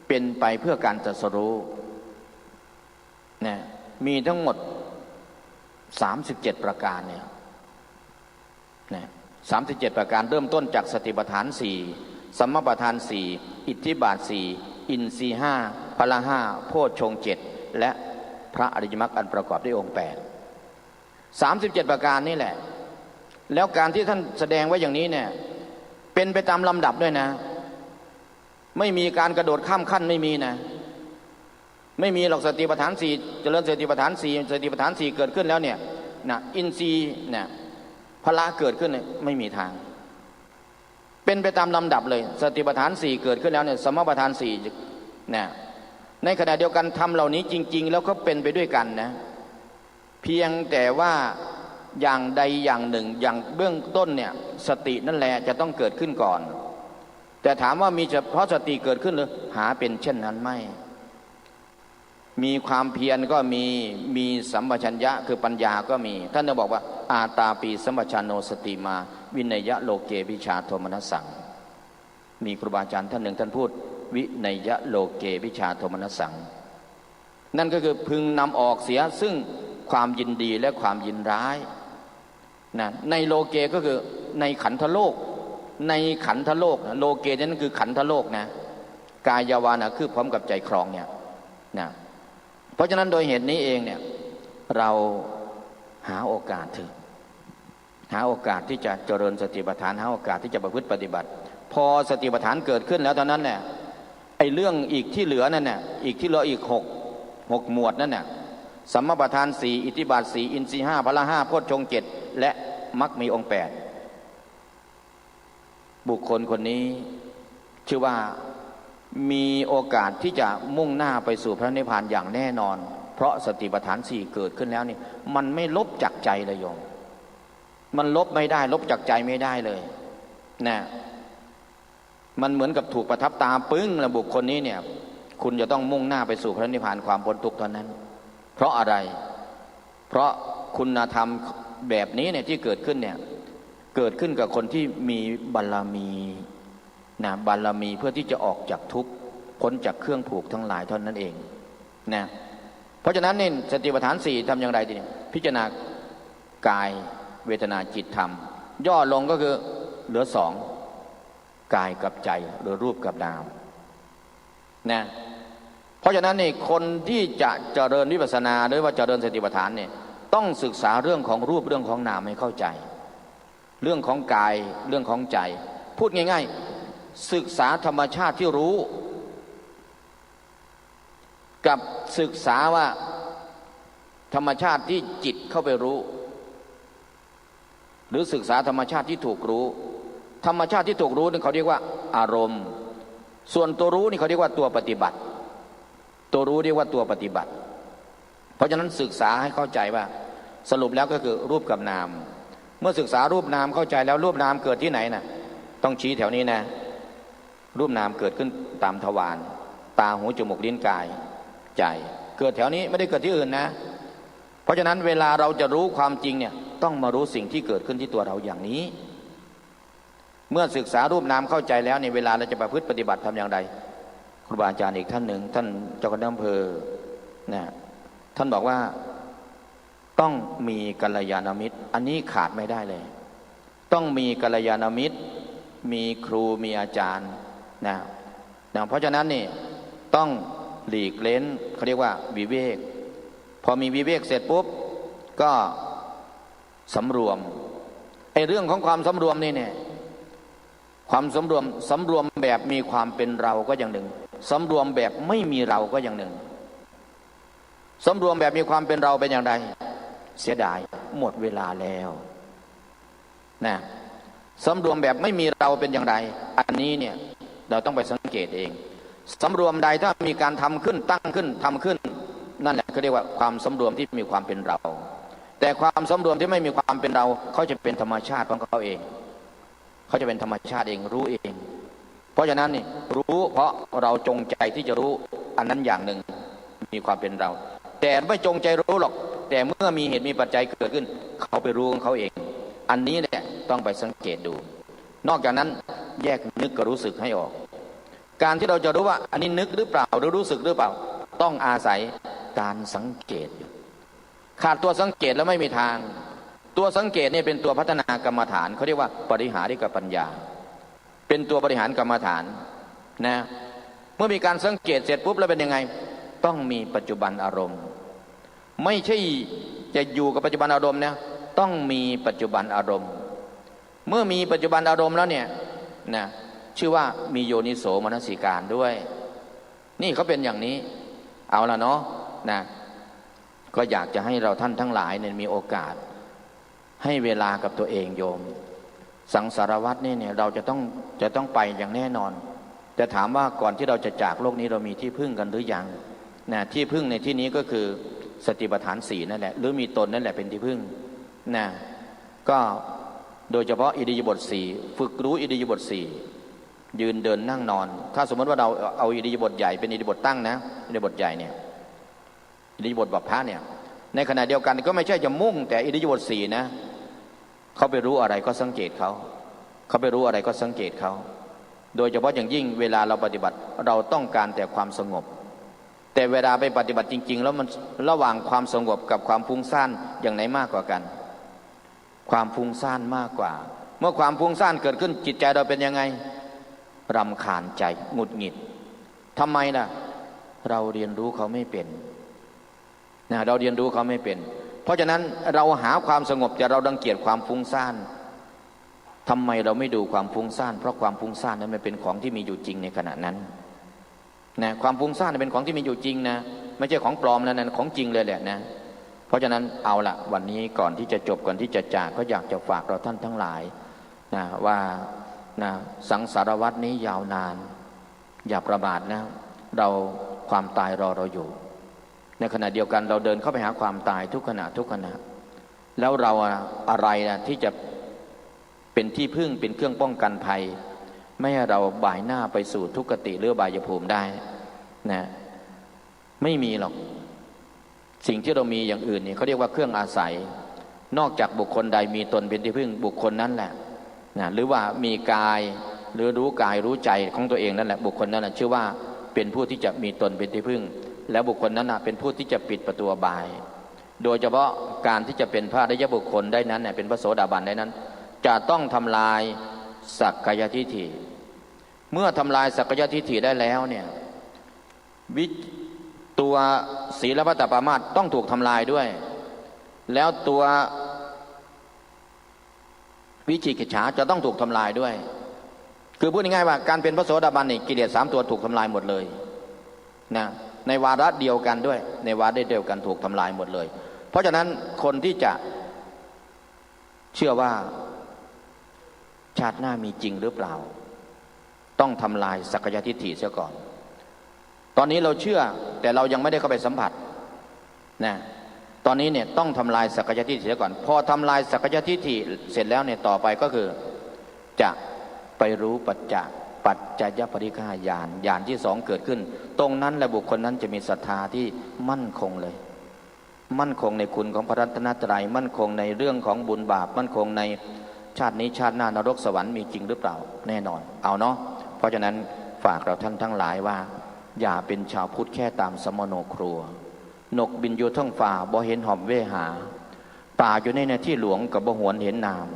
เป็นไปเพื่อการตรัสรู้นะมีทั้งหมด37ประการเนี่ยนะ37ประการเริ่มต้นจากสติปัฏฐาน4สัมมาปัฏฐาน4อิทธิบาท4อินทรีย์5พละ5โพชฌงค์7และพระอริยมรรคอันประกอบด้วยองค์8 37ประการนี่แหละแล้วการที่ท่านแสดงไว้อย่างนี้เนี่ยเป็นไปตามลำดับด้วยนะไม่มีการกระโดดข้ามขั้นไม่มีนะไม่มีหรอกสติปัฏฐาน4เจริญสติปัฏฐาน4สติปัฏฐาน4เกิดขึ้นแล้วเนี่ยอินทรีย์พละเกิดขึ้นไม่มีทางเป็นไปตามลำดับเลยสติปัฏฐาน4เกิดขึ้นแล้วเนี่ยสมปัฏฐาน4ในขณะเดียวกันทำเหล่านี้จริงๆแล้วก็เป็นไปด้วยกันนะเพียงแต่ว่าอย่างใดอย่างหนึ่งอย่างเบื้องต้นเนี่ยสตินั่นแหละจะต้องเกิดขึ้นก่อนแต่ถามว่ามีเฉพาะสติเกิดขึ้นหรือหาเป็นเช่นนั้นไม่ มีความเพียรก็มีสัมปชัญญะคือปัญญาก็มีท่านจะบอกว่าอาตาปีสัมปชัญโนสติมาวินัยะโลเกวิชาโทมนัสสังมีครูบาอาจารย์ท่านหนึ่งท่านพูดวินัยะโลเกวิชาโทมนัสสังนั่นก็คือพึงนำออกเสียซึ่งความยินดีและความยินร้ายนะในโลเกก็คือในขันธโลกในขันธโลกนะโลเกนั่นคือขันธโลกนะกายาวานะคือพร้อมกับใจครองเนี่ยนะเพราะฉะนั้นโดยเหตุนี้เองเนี่ยเราหาโอกาสเถอะหาโอกาสที่จะเจริญสติปัฏฐานหาโอกาสที่จะประพฤติปฏิบัติพอสติปัฏฐานเกิดขึ้นแล้วตอนนั้นเนี่ยไอ้เรื่องอีกที่เหลือนั่นน่ะอีกที่เหลืออีกหกหมวดนั่นน่ะสัมมาประธานสี่อิทธิบาทสี่อินทรีย์ห้าพละห้าโพชฌงค์เจ็ดและมรรคมีองค์แปดบุคคลคนนี้ชื่อว่ามีโอกาสที่จะมุ่งหน้าไปสู่พระนิพพานอย่างแน่นอนเพราะสติปัฏฐานสี่เกิดขึ้นแล้วนี่มันไม่ลบจากใจเลยโยมมันลบไม่ได้ลบจากใจไม่ได้เลยนะมันเหมือนกับถูกประทับตาปึ้งแล้วบุคคลนี้เนี่ยคุณจะต้องมุ่งหน้าไปสู่พระนิพพานความพ้นทุกข์เท่านั้นเพราะอะไรเพราะคุณธรรมแบบนี้เนี่ยที่เกิดขึ้นเนี่ยเกิดขึ้นกับคนที่มีบารมีนะบารมีเพื่อที่จะออกจากทุกข์พ้นจากเครื่องผูกทั้งหลายเท่านั้นเองนะเพราะฉะนั้นเนี่ยสติปัฏฐานสี่ทำอย่างไรทีนี้พิจารณากายเวทนาจิตธรรมย่อลงก็คือเหลือสองกายกับใจหรือรูปกับนามนะเพราะฉะนั้นนี่คนที่จะเจริญวิปัสสนาหรือว่าเจริญสติปัฏฐานเนี่ยต้องศึกษาเรื่องของรูปเรื่องของนามให้เข้าใจเรื่องของกายเรื่องของใจพูดง่ายๆศึกษาธรรมชาติที่รู้กับศึกษาว่าธรรมชาติที่จิตเข้าไปรู้หรือศึกษาธรรมชาติที่ถูกรู้ธรรมชาติที่ถูกรู้นี่เขาเรียกว่าอารมณ์ส่วนตัวรู้นี่เขาเรียกว่าตัวปฏิบัติตัวรู้เรียกว่าตัวปฏิบัติเพราะฉะนั้นศึกษาให้เข้าใจว่าสรุปแล้วก็คือรูปกับนามเมื่อศึกษารูปนามเข้าใจแล้วรูปนามเกิดที่ไหนน่ะต้องชี้แถวนี้นะรูปนามเกิดขึ้นตามทวารตาหูจมูกลิ้นกายใจเกิดแถวนี้ไม่ได้เกิดที่อื่นนะเพราะฉะนั้นเวลาเราจะรู้ความจริงเนี่ยต้องมารู้สิ่งที่เกิดขึ้นที่ตัวเราอย่างนี้เมื่อศึกษารูปนามเข้าใจแล้วในเวลาเราจะประพฤติปฏิบัติทำอย่างไรครูบาอาจารย์อีกท่านหนึ่งท่านเจ้าคณะอำเภอนะท่านบอกว่าต้องมีกัลยาณมิตรอันนี้ขาดไม่ได้เลยต้องมีกัลยาณมิตรมีครูมีอาจารย์นะเพราะฉะนั้นนี่ต้องหลีกเล้นเขาเรียกว่าวิเวกพอมีวิเวกเสร็จปุ๊บก็สำรวมไอ้เรื่องของความสำรวมนี่เนี่ยความสำรวมแบบมีความเป็นเราก็อย่างหนึ่งสำรวมแบบไม่มีเราก็อย่างหนึ่งสำรวมแบบมีความเป็นเราเป็นอย่างไรเสียดายหมดเวลาแล้วนะสำรวมแบบไม่มีเราเป็นอย่างไรอันนี้เนี่ยเราต้องไปสังเกตเองสำรวมใดถ้ามีการทำขึ้นตั้งขึ้นทำขึ้นนั่นแหละเขาเรียกว่าความสำรวมที่มีความเป็นเราแต่ความสำรวมที่ไม่มีความเป็นเราเขาจะเป็นธรรมชาติของเขาเองเขาจะเป็นธรรมชาติเองรู้เองเพราะฉะนั้นนี่รู้เพราะเราจงใจที่จะรู้อันนั้นอย่างหนึ่งมีความเป็นเราแต่ไม่จงใจรู้หรอกแต่เมื่อมีเหตุมีปัจจัยเกิดขึ้นเขาไปรู้ของเขาเองอันนี้แหละต้องไปสังเกตดูนอกจากนั้นแยกนึกกับรู้สึกให้ออกการที่เราจะรู้ว่าอันนี้นึกหรือเปล่าหรือรู้สึกหรือเปล่าต้องอาศัยการสังเกตขาดตัวสังเกตแล้วไม่มีทางตัวสังเกตนี่เป็นตัวพัฒนากรรมฐานเขาเรียกว่าปริหาริกปัญญาเป็นตัวบริหารกรรมฐานนะเมื่อมีการสังเกตเสร็จปุ๊บแล้วเป็นยังไงต้องมีปัจจุบันอารมณ์ไม่ใช่จะอยู่กับปัจจุบันอารมณ์นะต้องมีปัจจุบันอารมณ์เมื่อมีปัจจุบันอารมณ์แล้วเนี่ยนะชื่อว่ามีโยนิโสมนสิการด้วยนี่เขาเป็นอย่างนี้เอาละเนาะนะก็อยากจะให้เราท่านทั้งหลายเนี่ยมีโอกาสให้เวลากับตัวเองโยมสังสารวัฏนี่เนี่ยเราจะต้องไปอย่างแน่นอนแต่ถามว่าก่อนที่เราจะจากโลกนี้เรามีที่พึ่งกันหรือยังนะที่พึ่งในที่นี้ก็คือสติปัฏฐานสี่นั่นแหละหรือมีตนนั่นแหละเป็นที่พึ่งนะก็โดยเฉพาะอิริยาบถสี่ฝึกรู้อิริยาบถสี่ยืนเดินนั่งนอนถ้าสมมติว่าเราเอาอิริยาบถใหญ่เป็นอิริยาบถตั้งนะอิริยาบถใหญ่เนี่ย อิริยาบถบัพพะเนี่ยในขณะเดียวกันก็ไม่ใช่จะมุ่งแต่อิริยาบถสี่นะเขาไปรู้อะไรก็สังเกตเขาไปรู้อะไรก็สังเกตเขาโดยเฉพาะอย่างยิ่งเวลาเราปฏิบัติเราต้องการแต่ความสงบแต่เวลาไปปฏิบัติจริงๆแล้วมันระหว่างความสงบกับความฟุ้งซ่านอย่างไหนมากกว่ากันความฟุ้งซ่านมากกว่าเมื่อความฟุ้งซ่านเกิดขึ้นจิตใจเราเป็นยังไงรำคาญใจหงุดหงิดทำไมล่ะเราเรียนรู้เขาไม่เป็นนะเราเรียนรู้เขาไม่เป็นเพราะฉะนั้นเราหาความสงบแต่เรารังเกียจความฟุ้งซ่านทำไมเราไม่ดูความฟุ้งซ่านเพราะความฟุ้งซ่านนั้นมันเป็นของที่มีอยู่จริงในขณะนั้นนะความฟุ้งซ่านเป็นของที่มีอยู่จริงนะไม่ใช่ของปลอมนะนั่นของจริงเลยแหละนะเพราะฉะนั้นเอาละวันนี้ก่อนที่จะจบก่อนที่จะจากก็อยากจะฝากเราท่านทั้งหลายนะว่านะสังสารวัฏนี้ยาวนานอย่าประมาทนะเราความตายรอเราอยู่ในขณะเดียวกันเราเดินเข้าไปหาความตายทุกขณะแล้วเราอะไรนะที่จะเป็นที่พึ่งเป็นเครื่องป้องกันภัยไม่ให้เราบ่ายหน้าไปสู่ทุกขติหรือบายภูมิได้นะไม่มีหรอกสิ่งที่เรามีอย่างอื่นนี่เขาเรียกว่าเครื่องอาศัยนอกจากบุคคลใดมีตนเป็นที่พึ่งบุคคลนั้นแหละนะหรือว่ามีกายหรือรู้กายรู้ใจของตัวเองนั่นแหละบุคคลนั้นชื่อว่าเป็นผู้ที่จะมีตนเป็นที่พึ่งแล้วบุคคลนั้นเป็นผู้ที่จะปิดประตูอบายโดยเฉพาะการที่จะเป็นพระอริยบุคคลได้นั้นเป็นพระโสดาบันได้นั้นจะต้องทำลายสักกายทิฏฐิเมื่อทำลายสักกายทิฏฐิได้แล้วเนี่ยตัวศีลพัตตปามาสต้องถูกทำลายด้วยแล้วตัววิจิกิจฉาจะต้องถูกทำลายด้วยคือพูดง่ายๆว่าการเป็นพระโสดาบันนี่กิเลส3ตัวถูกทำลายหมดเลยนะในวาระเดียวกันด้วยในวาระเดียวกันถูกทำลายหมดเลยเพราะฉะนั้นคนที่จะเชื่อว่าชาติหน้ามีจริงหรือเปล่าต้องทำลายสักกายทิฏฐิเสียก่อนตอนนี้เราเชื่อแต่เรายังไม่ได้เข้าไปสัมผัสนะตอนนี้เนี่ยต้องทำลายสักกายทิฏฐิเสียก่อนพอทำลายสักกายทิฏฐิเสร็จแล้วเนี่ยต่อไปก็คือจะไปรู้ปัจจัยปริฆาญาณที่สองเกิดขึ้นตรงนั้นแหละบุคคลนั้นจะมีศรัทธาที่มั่นคงเลยมั่นคงในคุณของพระรัตนตรัยมั่นคงในเรื่องของบุญบาปมั่นคงในชาตินี้ชาติหน้านรกสวรรค์มีจริงหรือเปล่าแน่นอนเอาเนาะเพราะฉะนั้นฝากเราท่านทั้งหลายว่าอย่าเป็นชาวพุทธแค่ตามสมโนครัวนกบินอยู่ท้องฟ้าบ่เห็นหอมเวหาป่าอยู่ในที่หลวงกับบ่หวนเห็นนาม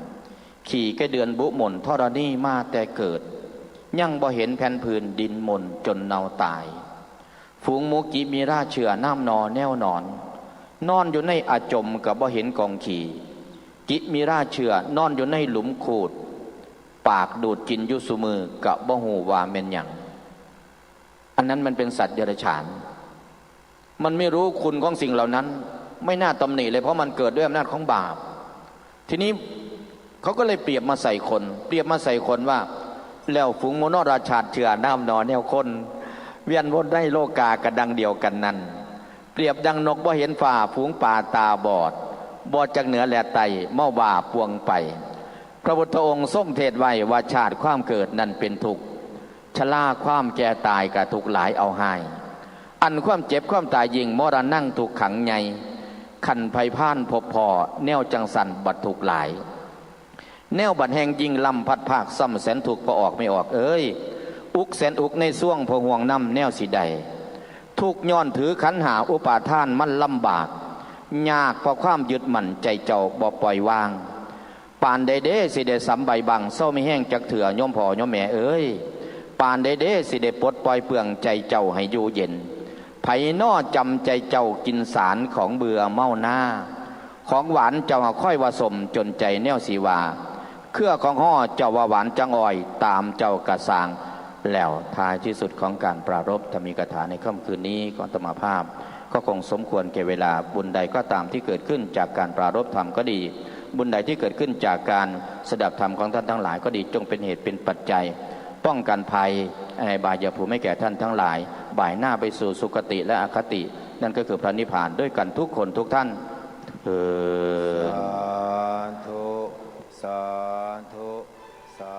ขี่แกเดือนบุหม่นธรณีมาแต่เกิดยังบ่เห็นแผ่นพื้นดินหม่นจนเนาตายฝูงหมูกิมีราเชื่อน้ำนอแนวนอนอยู่ในอาจมกับบ่เห็นกองขี่กิมีราเชื่อนอนอยู่ในหลุมขูดปากดูดกินยุสุมือกับบ่หูว่าเม็นหยังอันนั้นมันเป็นสัตว์เดรัจฉานมันไม่รู้คุณของสิ่งเหล่านั้นไม่น่าตำหนิเลยเพราะมันเกิดด้วยอำนาจของบาปทีนี้เขาก็เลยเปรียบมาใส่คนว่าแล้วฝูงโมโนราชาเชื่อน้ำนอแนวคนเวียนวนได้โลกากระดังเดียวกันนั้นเปรียบดังนกบ่เห็นฝ่าฝูงป่าตาบอดจากเหนือแลไตเมาบ่าปวงไปพระพุทธองค์ทรงเทศไว้ว่าชาติความเกิดนั้นเป็นทุกข์ชราความแก่ตายกับทุกข์หลายเอาให้อันความเจ็บความตายยิ่งมรณะถูกขังใหญ่ขันไพพ่านพบพอแนวจังสันบัดทุกข์หลายแนวบัดแห่งยิงลำพัดภาคซ้ำแสนถูกพอออกไม่ออกอุกแสนอุกในซ่วงพอห่วงน้ำแนวสีใดทุกย้อนถือขันหาอุปาทานมันลำบากยากเพราะความยึดมั่นใจเจ้าบ่ปล่อยวางปานใดเด้สิเดสัมใบบังเศร้าไม่แห้งจักเถื่อย่อมพ่อย่อมแม่ปานใดเด้สิเดปลดปล่อยเปลืองใจเจ้าให้อยู่เย็นไผน้อจำใจเจ้ากินสารของเบื่อเมาหน้าของหวานเจ้าค่อยว่าสมจนใจแนวสีวาเครือของห่อเจ้าว่าหวานจังอ่อยตามเจ้ากระสางแล้วท้ายที่สุดของการปรารภธรรมิกถาในค่ำคืนนี้ของอาตมาภาพก็คงสมควรแก่เวลาบุญใดก็ตามที่เกิดขึ้นจากการปรารภธรรมก็ดีบุญใดที่เกิดขึ้นจากการสดับธรรมของท่านทั้งหลายก็ดีจงเป็นเหตุเป็นปัจจัยป้องกันภัยบายาภูมิให้แก่ท่านทั้งหลายบ่ายหน้าไปสู่สุคติและอคตินั่นก็คือพระนิพพานด้วยกันทุกคนทุกท่านสาธุสาธุสา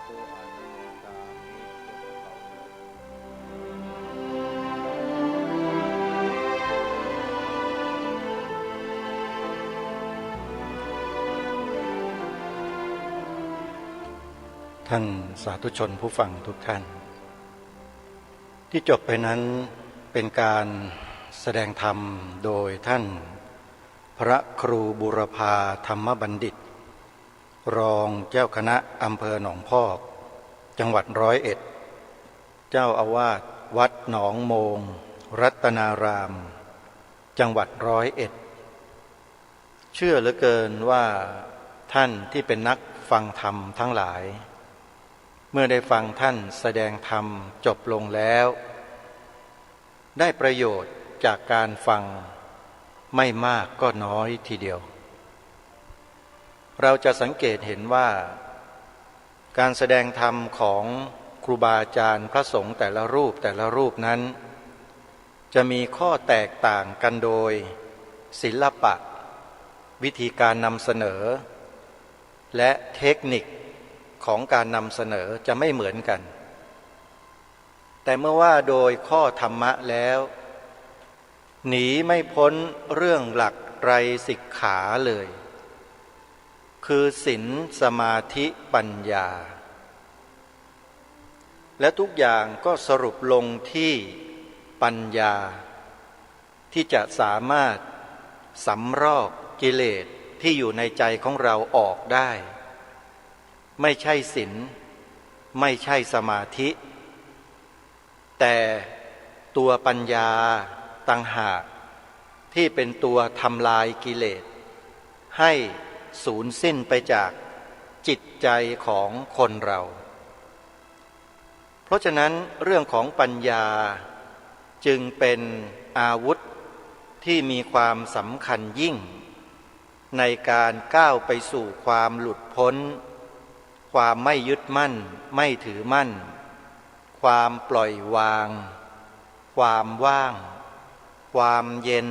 ธุอนุโมทามิ ท่านสาธุชนผู้ฟังทุกท่านที่จบไปนั้นเป็นการแสดงธรรมโดยท่านพระครูบุรพาธรรมบัณฑิตรองเจ้าคณะอำเภอหนองพอกจังหวัด101เจ้าอาวาสวัดหนองโมงรัตนารามจังหวัด101เชื่อเหลือเกินว่าท่านที่เป็นนักฟังธรรมทั้งหลายเมื่อได้ฟังท่านแสดงธรรมจบลงแล้วได้ประโยชน์จากการฟังไม่มากก็น้อยทีเดียวเราจะสังเกตเห็นว่าการแสดงธรรมของครูบาอาจารย์พระสงฆ์แต่ละรูปนั้นจะมีข้อแตกต่างกันโดยศิลปะวิธีการนำเสนอและเทคนิคของการนำเสนอจะไม่เหมือนกันแต่เมื่อว่าโดยข้อธรรมะแล้วหนีไม่พ้นเรื่องหลักไตรสิกขาเลยคือศีลสมาธิปัญญาและทุกอย่างก็สรุปลงที่ปัญญาที่จะสามารถสำรอกกิเลสที่อยู่ในใจของเราออกได้ไม่ใช่ศีลไม่ใช่สมาธิแต่ตัวปัญญาต่างหากที่เป็นตัวทำลายกิเลสให้สูญสิ้นไปจากจิตใจของคนเราเพราะฉะนั้นเรื่องของปัญญาจึงเป็นอาวุธที่มีความสำคัญยิ่งในการก้าวไปสู่ความหลุดพ้นความไม่ยึดมั่นไม่ถือมั่นความปล่อยวางความว่างความเย็น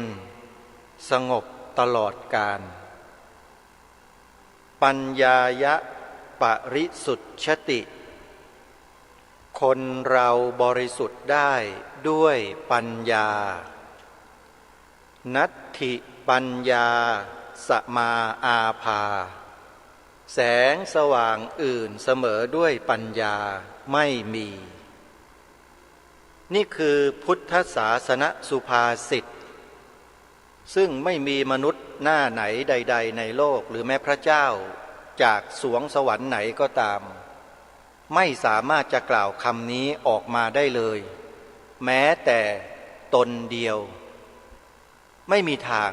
สงบตลอดกาลปัญญายะปริสุทธิชติคนเราบริสุทธิ์ได้ด้วยปัญญานัตถิปัญญาสมาอาภาแสงสว่างอื่นเสมอด้วยปัญญาไม่มีนี่คือพุทธศาสนสุภาษิตซึ่งไม่มีมนุษย์หน้าไหนใดๆในโลกหรือแม้พระเจ้าจากสวงสวรรค์ไหนก็ตามไม่สามารถจะกล่าวคำนี้ออกมาได้เลยแม้แต่ตนเดียวไม่มีทาง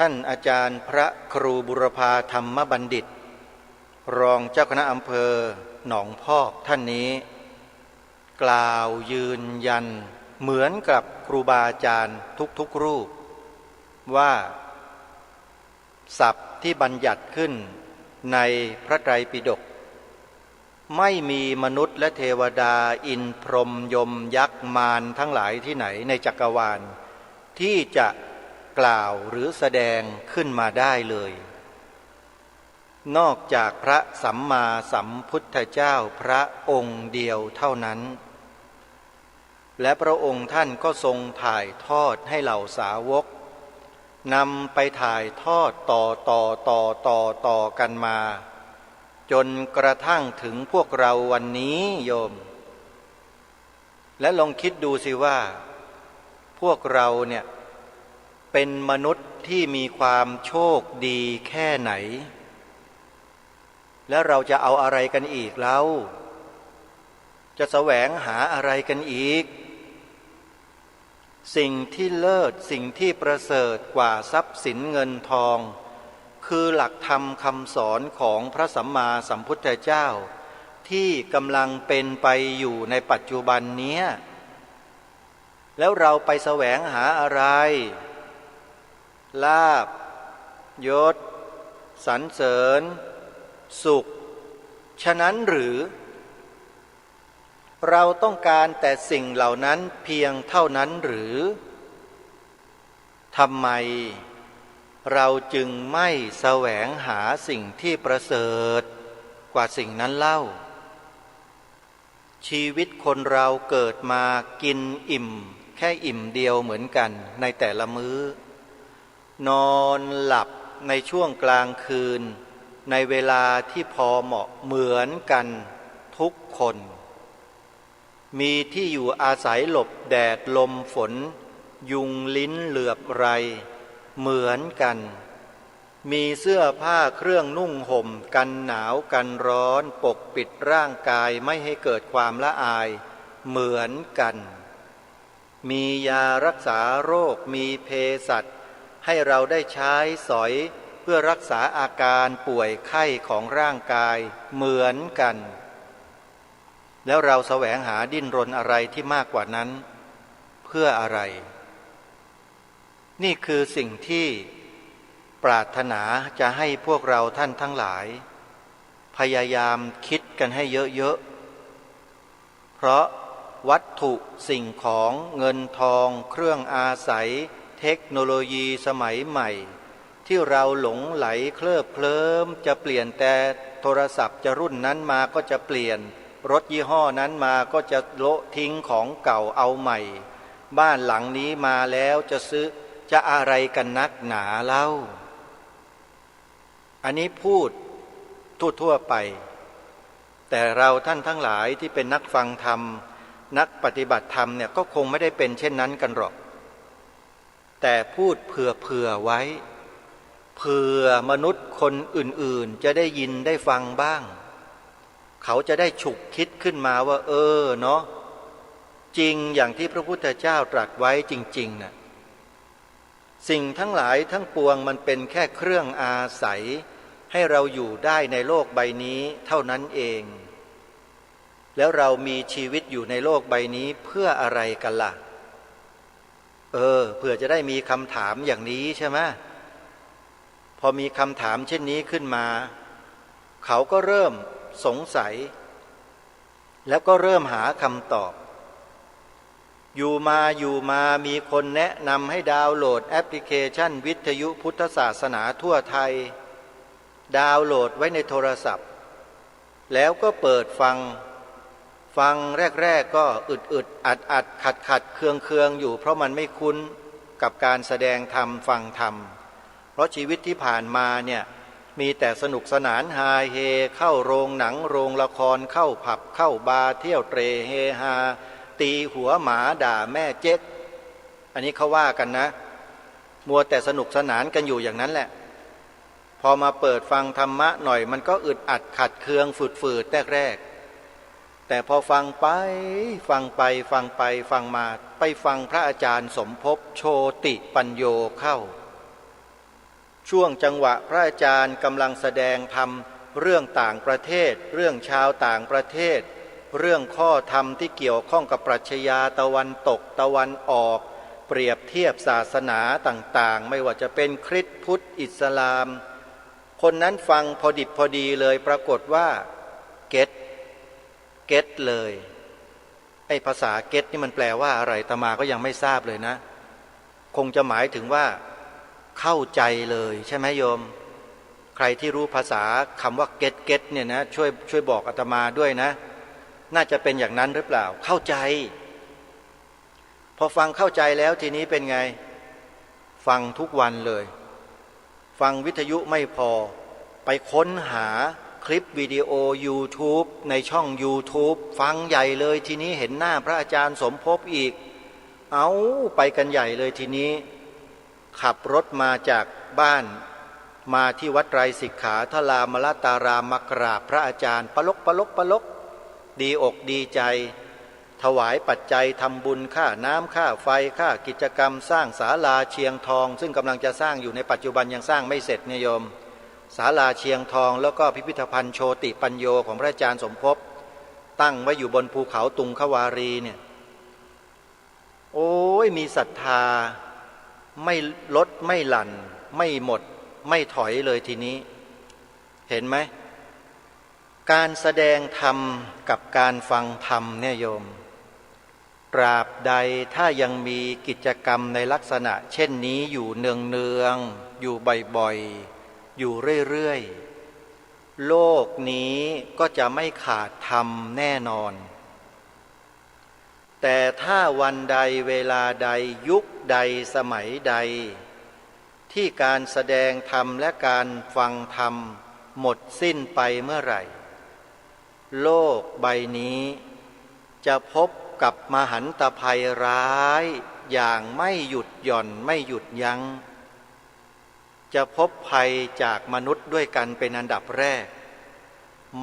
ท่านอาจารย์พระครูบุรพาธรรมบัณฑิตรองเจ้าคณะอำเภอหนองพอกท่านนี้กล่าวยืนยันเหมือนกับครูบาอาจารย์ทุกรูปว่าศัพท์ที่บัญญัติขึ้นในพระไตรปิฎกไม่มีมนุษย์และเทวดาอินทร์พรหมยมยักษ์มารทั้งหลายที่ไหนในจักรวาลที่จะกล่าวหรือแสดงขึ้นมาได้เลยนอกจากพระสัมมาสัมพุทธเจ้าพระองค์เดียวเท่านั้นและพระองค์ท่านก็ทรงถ่ายทอดให้เหล่าสาวกนำไปถ่ายทอดต่อกันมาจนกระทั่งถึงพวกเราวันนี้โยมและลองคิดดูสิว่าพวกเราเนี่ยเป็นมนุษย์ที่มีความโชคดีแค่ไหนแล้วเราจะเอาอะไรกันอีกแล้วจะแสวงหาอะไรกันอีกสิ่งที่เลิศสิ่งที่ประเสริฐกว่าทรัพย์สินเงินทองคือหลักธรรมคำสอนของพระสัมมาสัมพุทธเจ้าที่กำลังเป็นไปอยู่ในปัจจุบันนี้แล้วเราไปแสวงหาอะไรลาภยศสรรเสริญสุขฉะนั้นหรือเราต้องการแต่สิ่งเหล่านั้นเพียงเท่านั้นหรือทำไมเราจึงไม่แสวงหาสิ่งที่ประเสริฐกว่าสิ่งนั้นเล่าชีวิตคนเราเกิดมากินอิ่มแค่อิ่มเดียวเหมือนกันในแต่ละมื้อนอนหลับในช่วงกลางคืน ในเวลาที่พอเหมาะเหมือนกันทุกคนมีที่อยู่อาศัยหลบแดดลมฝนยุงลิ้นเหลือบไรเหมือนกันมีเสื้อผ้าเครื่องนุ่งห่มกันหนาวกันร้อนปกปิดร่างกายไม่ให้เกิดความละอายเหมือนกันมียารักษาโรคมีเภสัชให้เราได้ใช้สอยเพื่อรักษาอาการป่วยไข้ของร่างกายเหมือนกันแล้วเราแสวงหาดิ้นรนอะไรที่มากกว่านั้นเพื่ออะไรนี่คือสิ่งที่ปรารถนาจะให้พวกเราท่านทั้งหลายพยายามคิดกันให้เยอะๆเพราะวัตถุสิ่งของเงินทองเครื่องอาศัยเทคโนโลยีสมัยใหม่ที่เราหลงไหลเคลิบเคลิ้มจะเปลี่ยนแต่โทรศัพท์จะรุ่นนั้นมาก็จะเปลี่ยนรถยี่ห้อนั้นมาก็จะโละทิ้งของเก่าเอาใหม่บ้านหลังนี้มาแล้วจะซื้อจะอะไรกันนักหนาเล่าอันนี้พูดทั่วไปแต่เราท่านทั้งหลายที่เป็นนักฟังธรรมนักปฏิบัติธรรมเนี่ยก็คงไม่ได้เป็นเช่นนั้นกันหรอกแต่พูดเผื่อไว้เผื่อมนุษย์คนอื่นๆจะได้ยินได้ฟังบ้างเขาจะได้ฉุกคิดขึ้นมาว่าเนาะจริงอย่างที่พระพุทธเจ้าตรัสไว้จริงๆน่ะสิ่งทั้งหลายทั้งปวงมันเป็นแค่เครื่องอาศัยให้เราอยู่ได้ในโลกใบนี้เท่านั้นเองแล้วเรามีชีวิตอยู่ในโลกใบนี้เพื่ออะไรกันล่ะเพื่อจะได้มีคำถามอย่างนี้ใช่ไหมพอมีคำถามเช่นนี้ขึ้นมาเขาก็เริ่มสงสัยแล้วก็เริ่มหาคำตอบอยู่มามีคนแนะนำให้ดาวน์โหลดแอปพลิเคชันวิทยุพุทธศาสนาทั่วไทยดาวน์โหลดไว้ในโทรศัพท์แล้วก็เปิดฟังแรกก็อึดอัดขัดเคืองอยู่เพราะมันไม่คุ้นกับการแสดงธรรมฟังธรรมเพราะชีวิตที่ผ่านมาเนี่ยมีแต่สนุกสนานฮาเฮเข้าโรงหนังโรงละครเข้าผับเข้าบาร์เที่ยวเตร่เฮฮาตีหัวหมาด่าแม่เจ๊กอันนี้เขาว่ากันนะมัวแต่สนุกสนานกันอยู่อย่างนั้นแหละพอมาเปิดฟังธรรมะหน่อยมันก็อึดอัดขัดเคืองฝืดแรกแต่พอฟังไปฟังมาไปฟังพระอาจารย์สมภพโชติปัญโยเข้าช่วงจังหวะพระอาจารย์กำลังแสดงธรรมเรื่องต่างประเทศเรื่องชาวต่างประเทศเรื่องข้อธรรมที่เกี่ยวข้องกับปรัชญาตะวันตกตะวันออกเปรียบเทียบศาสนาต่างๆไม่ว่าจะเป็นคริสต์พุทธอิสลามคนนั้นฟังพอดิบพอดีเลยปรากฏว่าเก็ตเลยไอ้ภาษาเก็ตนี่มันแปลว่าอะไรอาตมาก็ยังไม่ทราบเลยนะคงจะหมายถึงว่าเข้าใจเลยใช่ไหมโยมใครที่รู้ภาษาคำว่าเก็ตเนี่ยนะช่วยบอกอาตมาด้วยนะน่าจะเป็นอย่างนั้นหรือเปล่าเข้าใจพอฟังเข้าใจแล้วทีนี้เป็นไงฟังทุกวันเลยฟังวิทยุไม่พอไปค้นหาคลิปวิดีโอ YouTube ในช่อง YouTube ฟังใหญ่เลยทีนี้เห็นหน้าพระอาจารย์สมภพอีกเอาไปกันใหญ่เลยทีนี้ขับรถมาจากบ้านมาที่วัดไตรสิกขาทรามลตารามมากราบพระอาจารย์ปลกดีอกดีใจถวายปัจจัยทำบุญค่าน้ำค่าไฟค่ากิจกรรมสร้างศาลาเชียงทองซึ่งกำลังจะสร้างอยู่ในปัจจุบันยังสร้างไม่เสร็จเนี่ยโยมศาลาเชียงทองแล้วก็พิพิธภัณฑ์โชติปัญโยของพระอาจารย์สมภพตั้งไว้อยู่บนภูเขาตุงควารีเนี่ยโอ้ยมีศรัทธาไม่ลดไม่หลั่นไม่หมดไม่ถอยเลยทีนี้เห็นไหมการแสดงธรรมกับการฟังธรรมเนี่ยโยมตราบใดถ้ายังมีกิจกรรมในลักษณะเช่นนี้อยู่เนืองอยู่บ่อยๆอยู่เรื่อยๆโลกนี้ก็จะไม่ขาดธรรมแน่นอนแต่ถ้าวันใดเวลาใดยุคใดสมัยใดที่การแสดงธรรมและการฟังธรรม หมดสิ้นไปเมื่อไหร่โลกใบนี้จะพบกับมหันตภัยร้ายอย่างไม่หยุดหย่อนไม่หยุดยัง้งจะพบภัยจากมนุษย์ด้วยกันเป็นอันดับแรก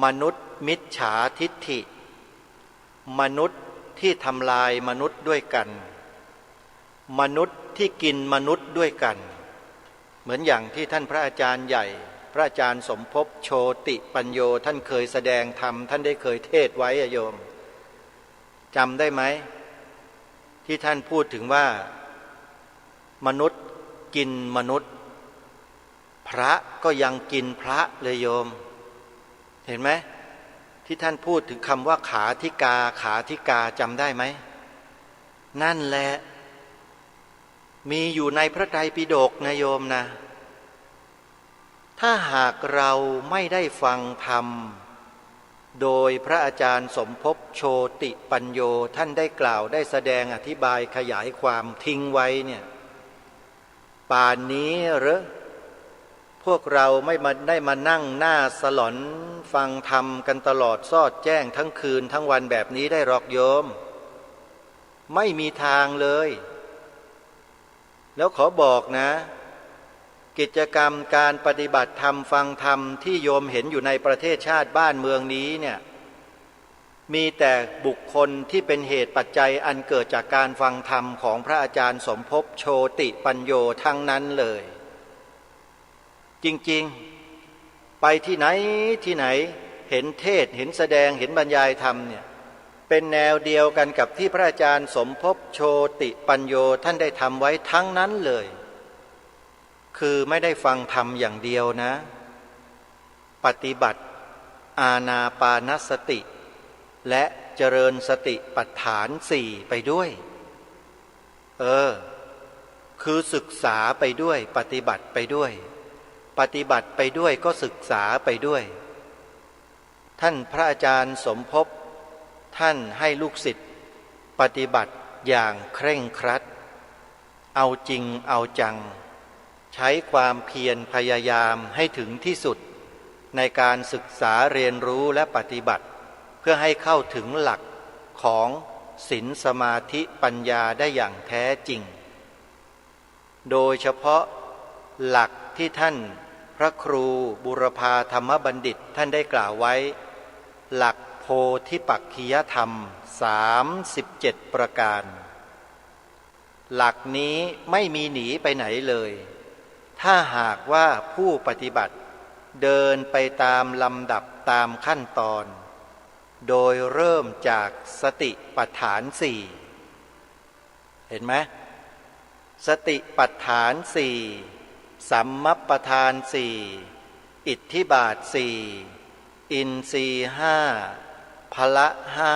มนุษย์มิจฉาทิฏฐิมนุษย์ที่ทำลายมนุษย์ด้วยกันมนุษย์ที่กินมนุษย์ด้วยกันเหมือนอย่างที่ท่านพระอาจารย์ใหญ่พระอาจารย์สมภพโชติปัญโยท่านเคยแสดงธรรมท่านได้เคยเทศไว้โยมจำได้ไหมที่ท่านพูดถึงว่ามนุษย์กินมนุษย์พระก็ยังกินพระเลยโยมเห็นไหมที่ท่านพูดถึงคำว่าขาธิกาขาธิกาจำได้ไหมนั่นแหละมีอยู่ในพระไตรปิฎกนะโยมนะถ้าหากเราไม่ได้ฟังธรรมโดยพระอาจารย์สมภพโชติปัญโยท่านได้กล่าวได้แสดงอธิบายขยายความทิ้งไว้เนี่ยป่านนี้เหรอพวกเราไม่ได้มานั่งหน้าสลอนฟังธรรมกันตลอดซอดแจ้งทั้งคืนทั้งวันแบบนี้ได้หรอกโยมไม่มีทางเลยแล้วขอบอกนะกิจกรรมการปฏิบัติธรรมฟังธรรมที่โยมเห็นอยู่ในประเทศชาติบ้านเมืองนี้เนี่ยมีแต่บุคคลที่เป็นเหตุปัจจัยอันเกิดจากการฟังธรรมของพระอาจารย์สมภพโชติปัญโยทั้งนั้นเลยจริงๆไปที่ไหนที่ไหนเห็นเทศเห็นแสดงเห็นบรรยายธรรมเนี่ยเป็นแนวเดียวกันกับที่พระอาจารย์สมภพโชติปัญโยท่านได้ทำไว้ทั้งนั้นเลยคือไม่ได้ฟังธรรมอย่างเดียวนะปฏิบัติอานาปานสติและเจริญสติปัฏฐานสี่ไปด้วยคือศึกษาไปด้วยปฏิบัติไปด้วยปฏิบัติไปด้วยก็ศึกษาไปด้วยท่านพระอาจารย์สมภพท่านให้ลูกศิษย์ปฏิบัติอย่างเคร่งครัดเอาจริงเอาจังใช้ความเพียรพยายามให้ถึงที่สุดในการศึกษาเรียนรู้และปฏิบัติเพื่อให้เข้าถึงหลักของศีลสมาธิปัญญาได้อย่างแท้จริงโดยเฉพาะหลักที่ท่านพระครูบุรพาธรรมบัณฑิตท่านได้กล่าวไว้หลักโพธิปักขิยธรรม37ประการหลักนี้ไม่มีหนีไปไหนเลยถ้าหากว่าผู้ปฏิบัติเดินไปตามลำดับตามขั้นตอนโดยเริ่มจากสติปัฏฐานสี่เห็นไหมสติปัฏฐานสี่สัมมัปปทานสี่อิทธิบาทสี่อินทรีย์ห้าพละห้า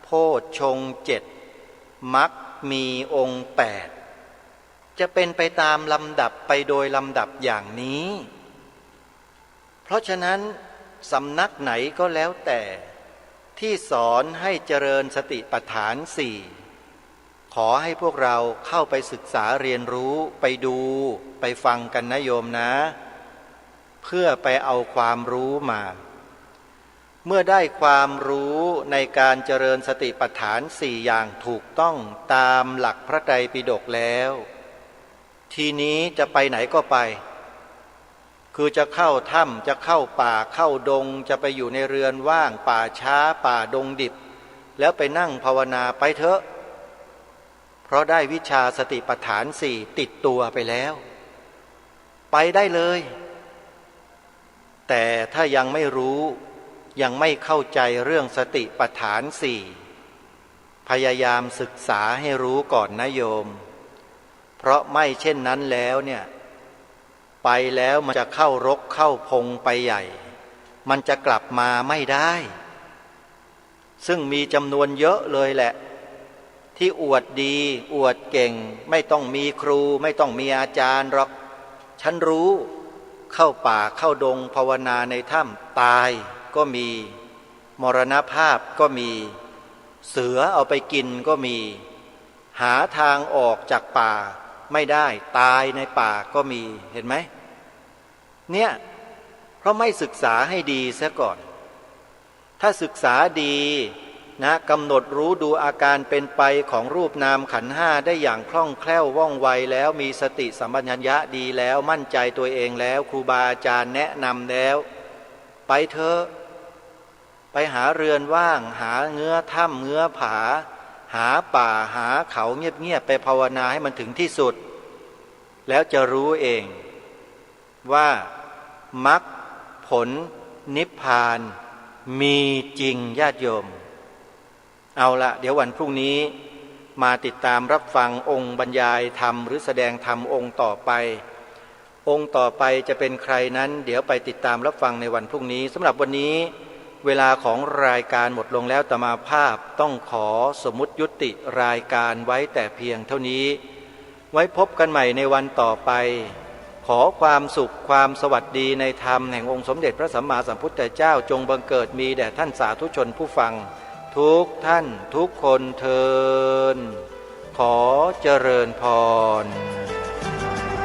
โพชฌงค์เจ็ดมรรคมีองค์แปดจะเป็นไปตามลำดับไปโดยลำดับอย่างนี้เพราะฉะนั้นสำนักไหนก็แล้วแต่ที่สอนให้เจริญสติปัฏฐานสี่ขอให้พวกเราเข้าไปศึกษาเรียนรู้ไปดูไปฟังกันนะโยมนะเพื่อไปเอาความรู้มาเมื่อได้ความรู้ในการเจริญสติปัฏฐานสี่อย่างถูกต้องตามหลักพระไตรปิฎกแล้วทีนี้จะไปไหนก็ไปคือจะเข้าถ้ำจะเข้าป่าเข้าดงจะไปอยู่ในเรือนว่างป่าช้าป่าดงดิบแล้วไปนั่งภาวนาไปเถอะเพราะได้วิชาสติปัฏฐานสี่ติดตัวไปแล้วไปได้เลยแต่ถ้ายังไม่รู้ยังไม่เข้าใจเรื่องสติปัฏฐานสี่พยายามศึกษาให้รู้ก่อนนะโยมเพราะไม่เช่นนั้นแล้วเนี่ยไปแล้วมันจะเข้ารกเข้าพงไปใหญ่มันจะกลับมาไม่ได้ซึ่งมีจำนวนเยอะเลยแหละที่อวดดีอวดเก่งไม่ต้องมีครูไม่ต้องมีอาจารย์หรอกฉันรู้เข้าป่าเข้าดงภาวนาในถ้ำตายก็มีมรณภาพก็มีเสือเอาไปกินก็มีหาทางออกจากป่าไม่ได้ตายในป่าก็มีเห็นไหมเนี่ย เพราะไม่ศึกษาให้ดีซะก่อนถ้าศึกษาดีนะกำหนดรู้ดูอาการเป็นไปของรูปนามขันธ์ห้าได้อย่างคล่องแคล่วว่องไวแล้วมีสติสัมปชัญญะดีแล้วมั่นใจตัวเองแล้วครูบาอาจารย์แนะนำแล้วไปเถอะไปหาเรือนว่างหาเงื้อถ้ำเงื้อผาหาป่าหาเขาเงียบๆไปภาวนาให้มันถึงที่สุดแล้วจะรู้เองว่ามรรคผลนิพพานมีจริงญาติโยมเอาละเดี๋ยววันพรุ่งนี้มาติดตามรับฟังองค์บรรยายธรรมหรือแสดงธรรมองค์ต่อไปองค์ต่อไปจะเป็นใครนั้นเดี๋ยวไปติดตามรับฟังในวันพรุ่งนี้สำหรับวันนี้เวลาของรายการหมดลงแล้วอาตมาภาพต้องขอสมมุติยุติรายการไว้แต่เพียงเท่านี้ไว้พบกันใหม่ในวันต่อไปขอความสุขความสวัสดีในธรรมแห่งองค์สมเด็จพระสัมมาสัมพุทธเจ้าจงบังเกิดมีแด่ท่านสาธุชนผู้ฟังทุกท่านทุกคนเทินขอเจริญพร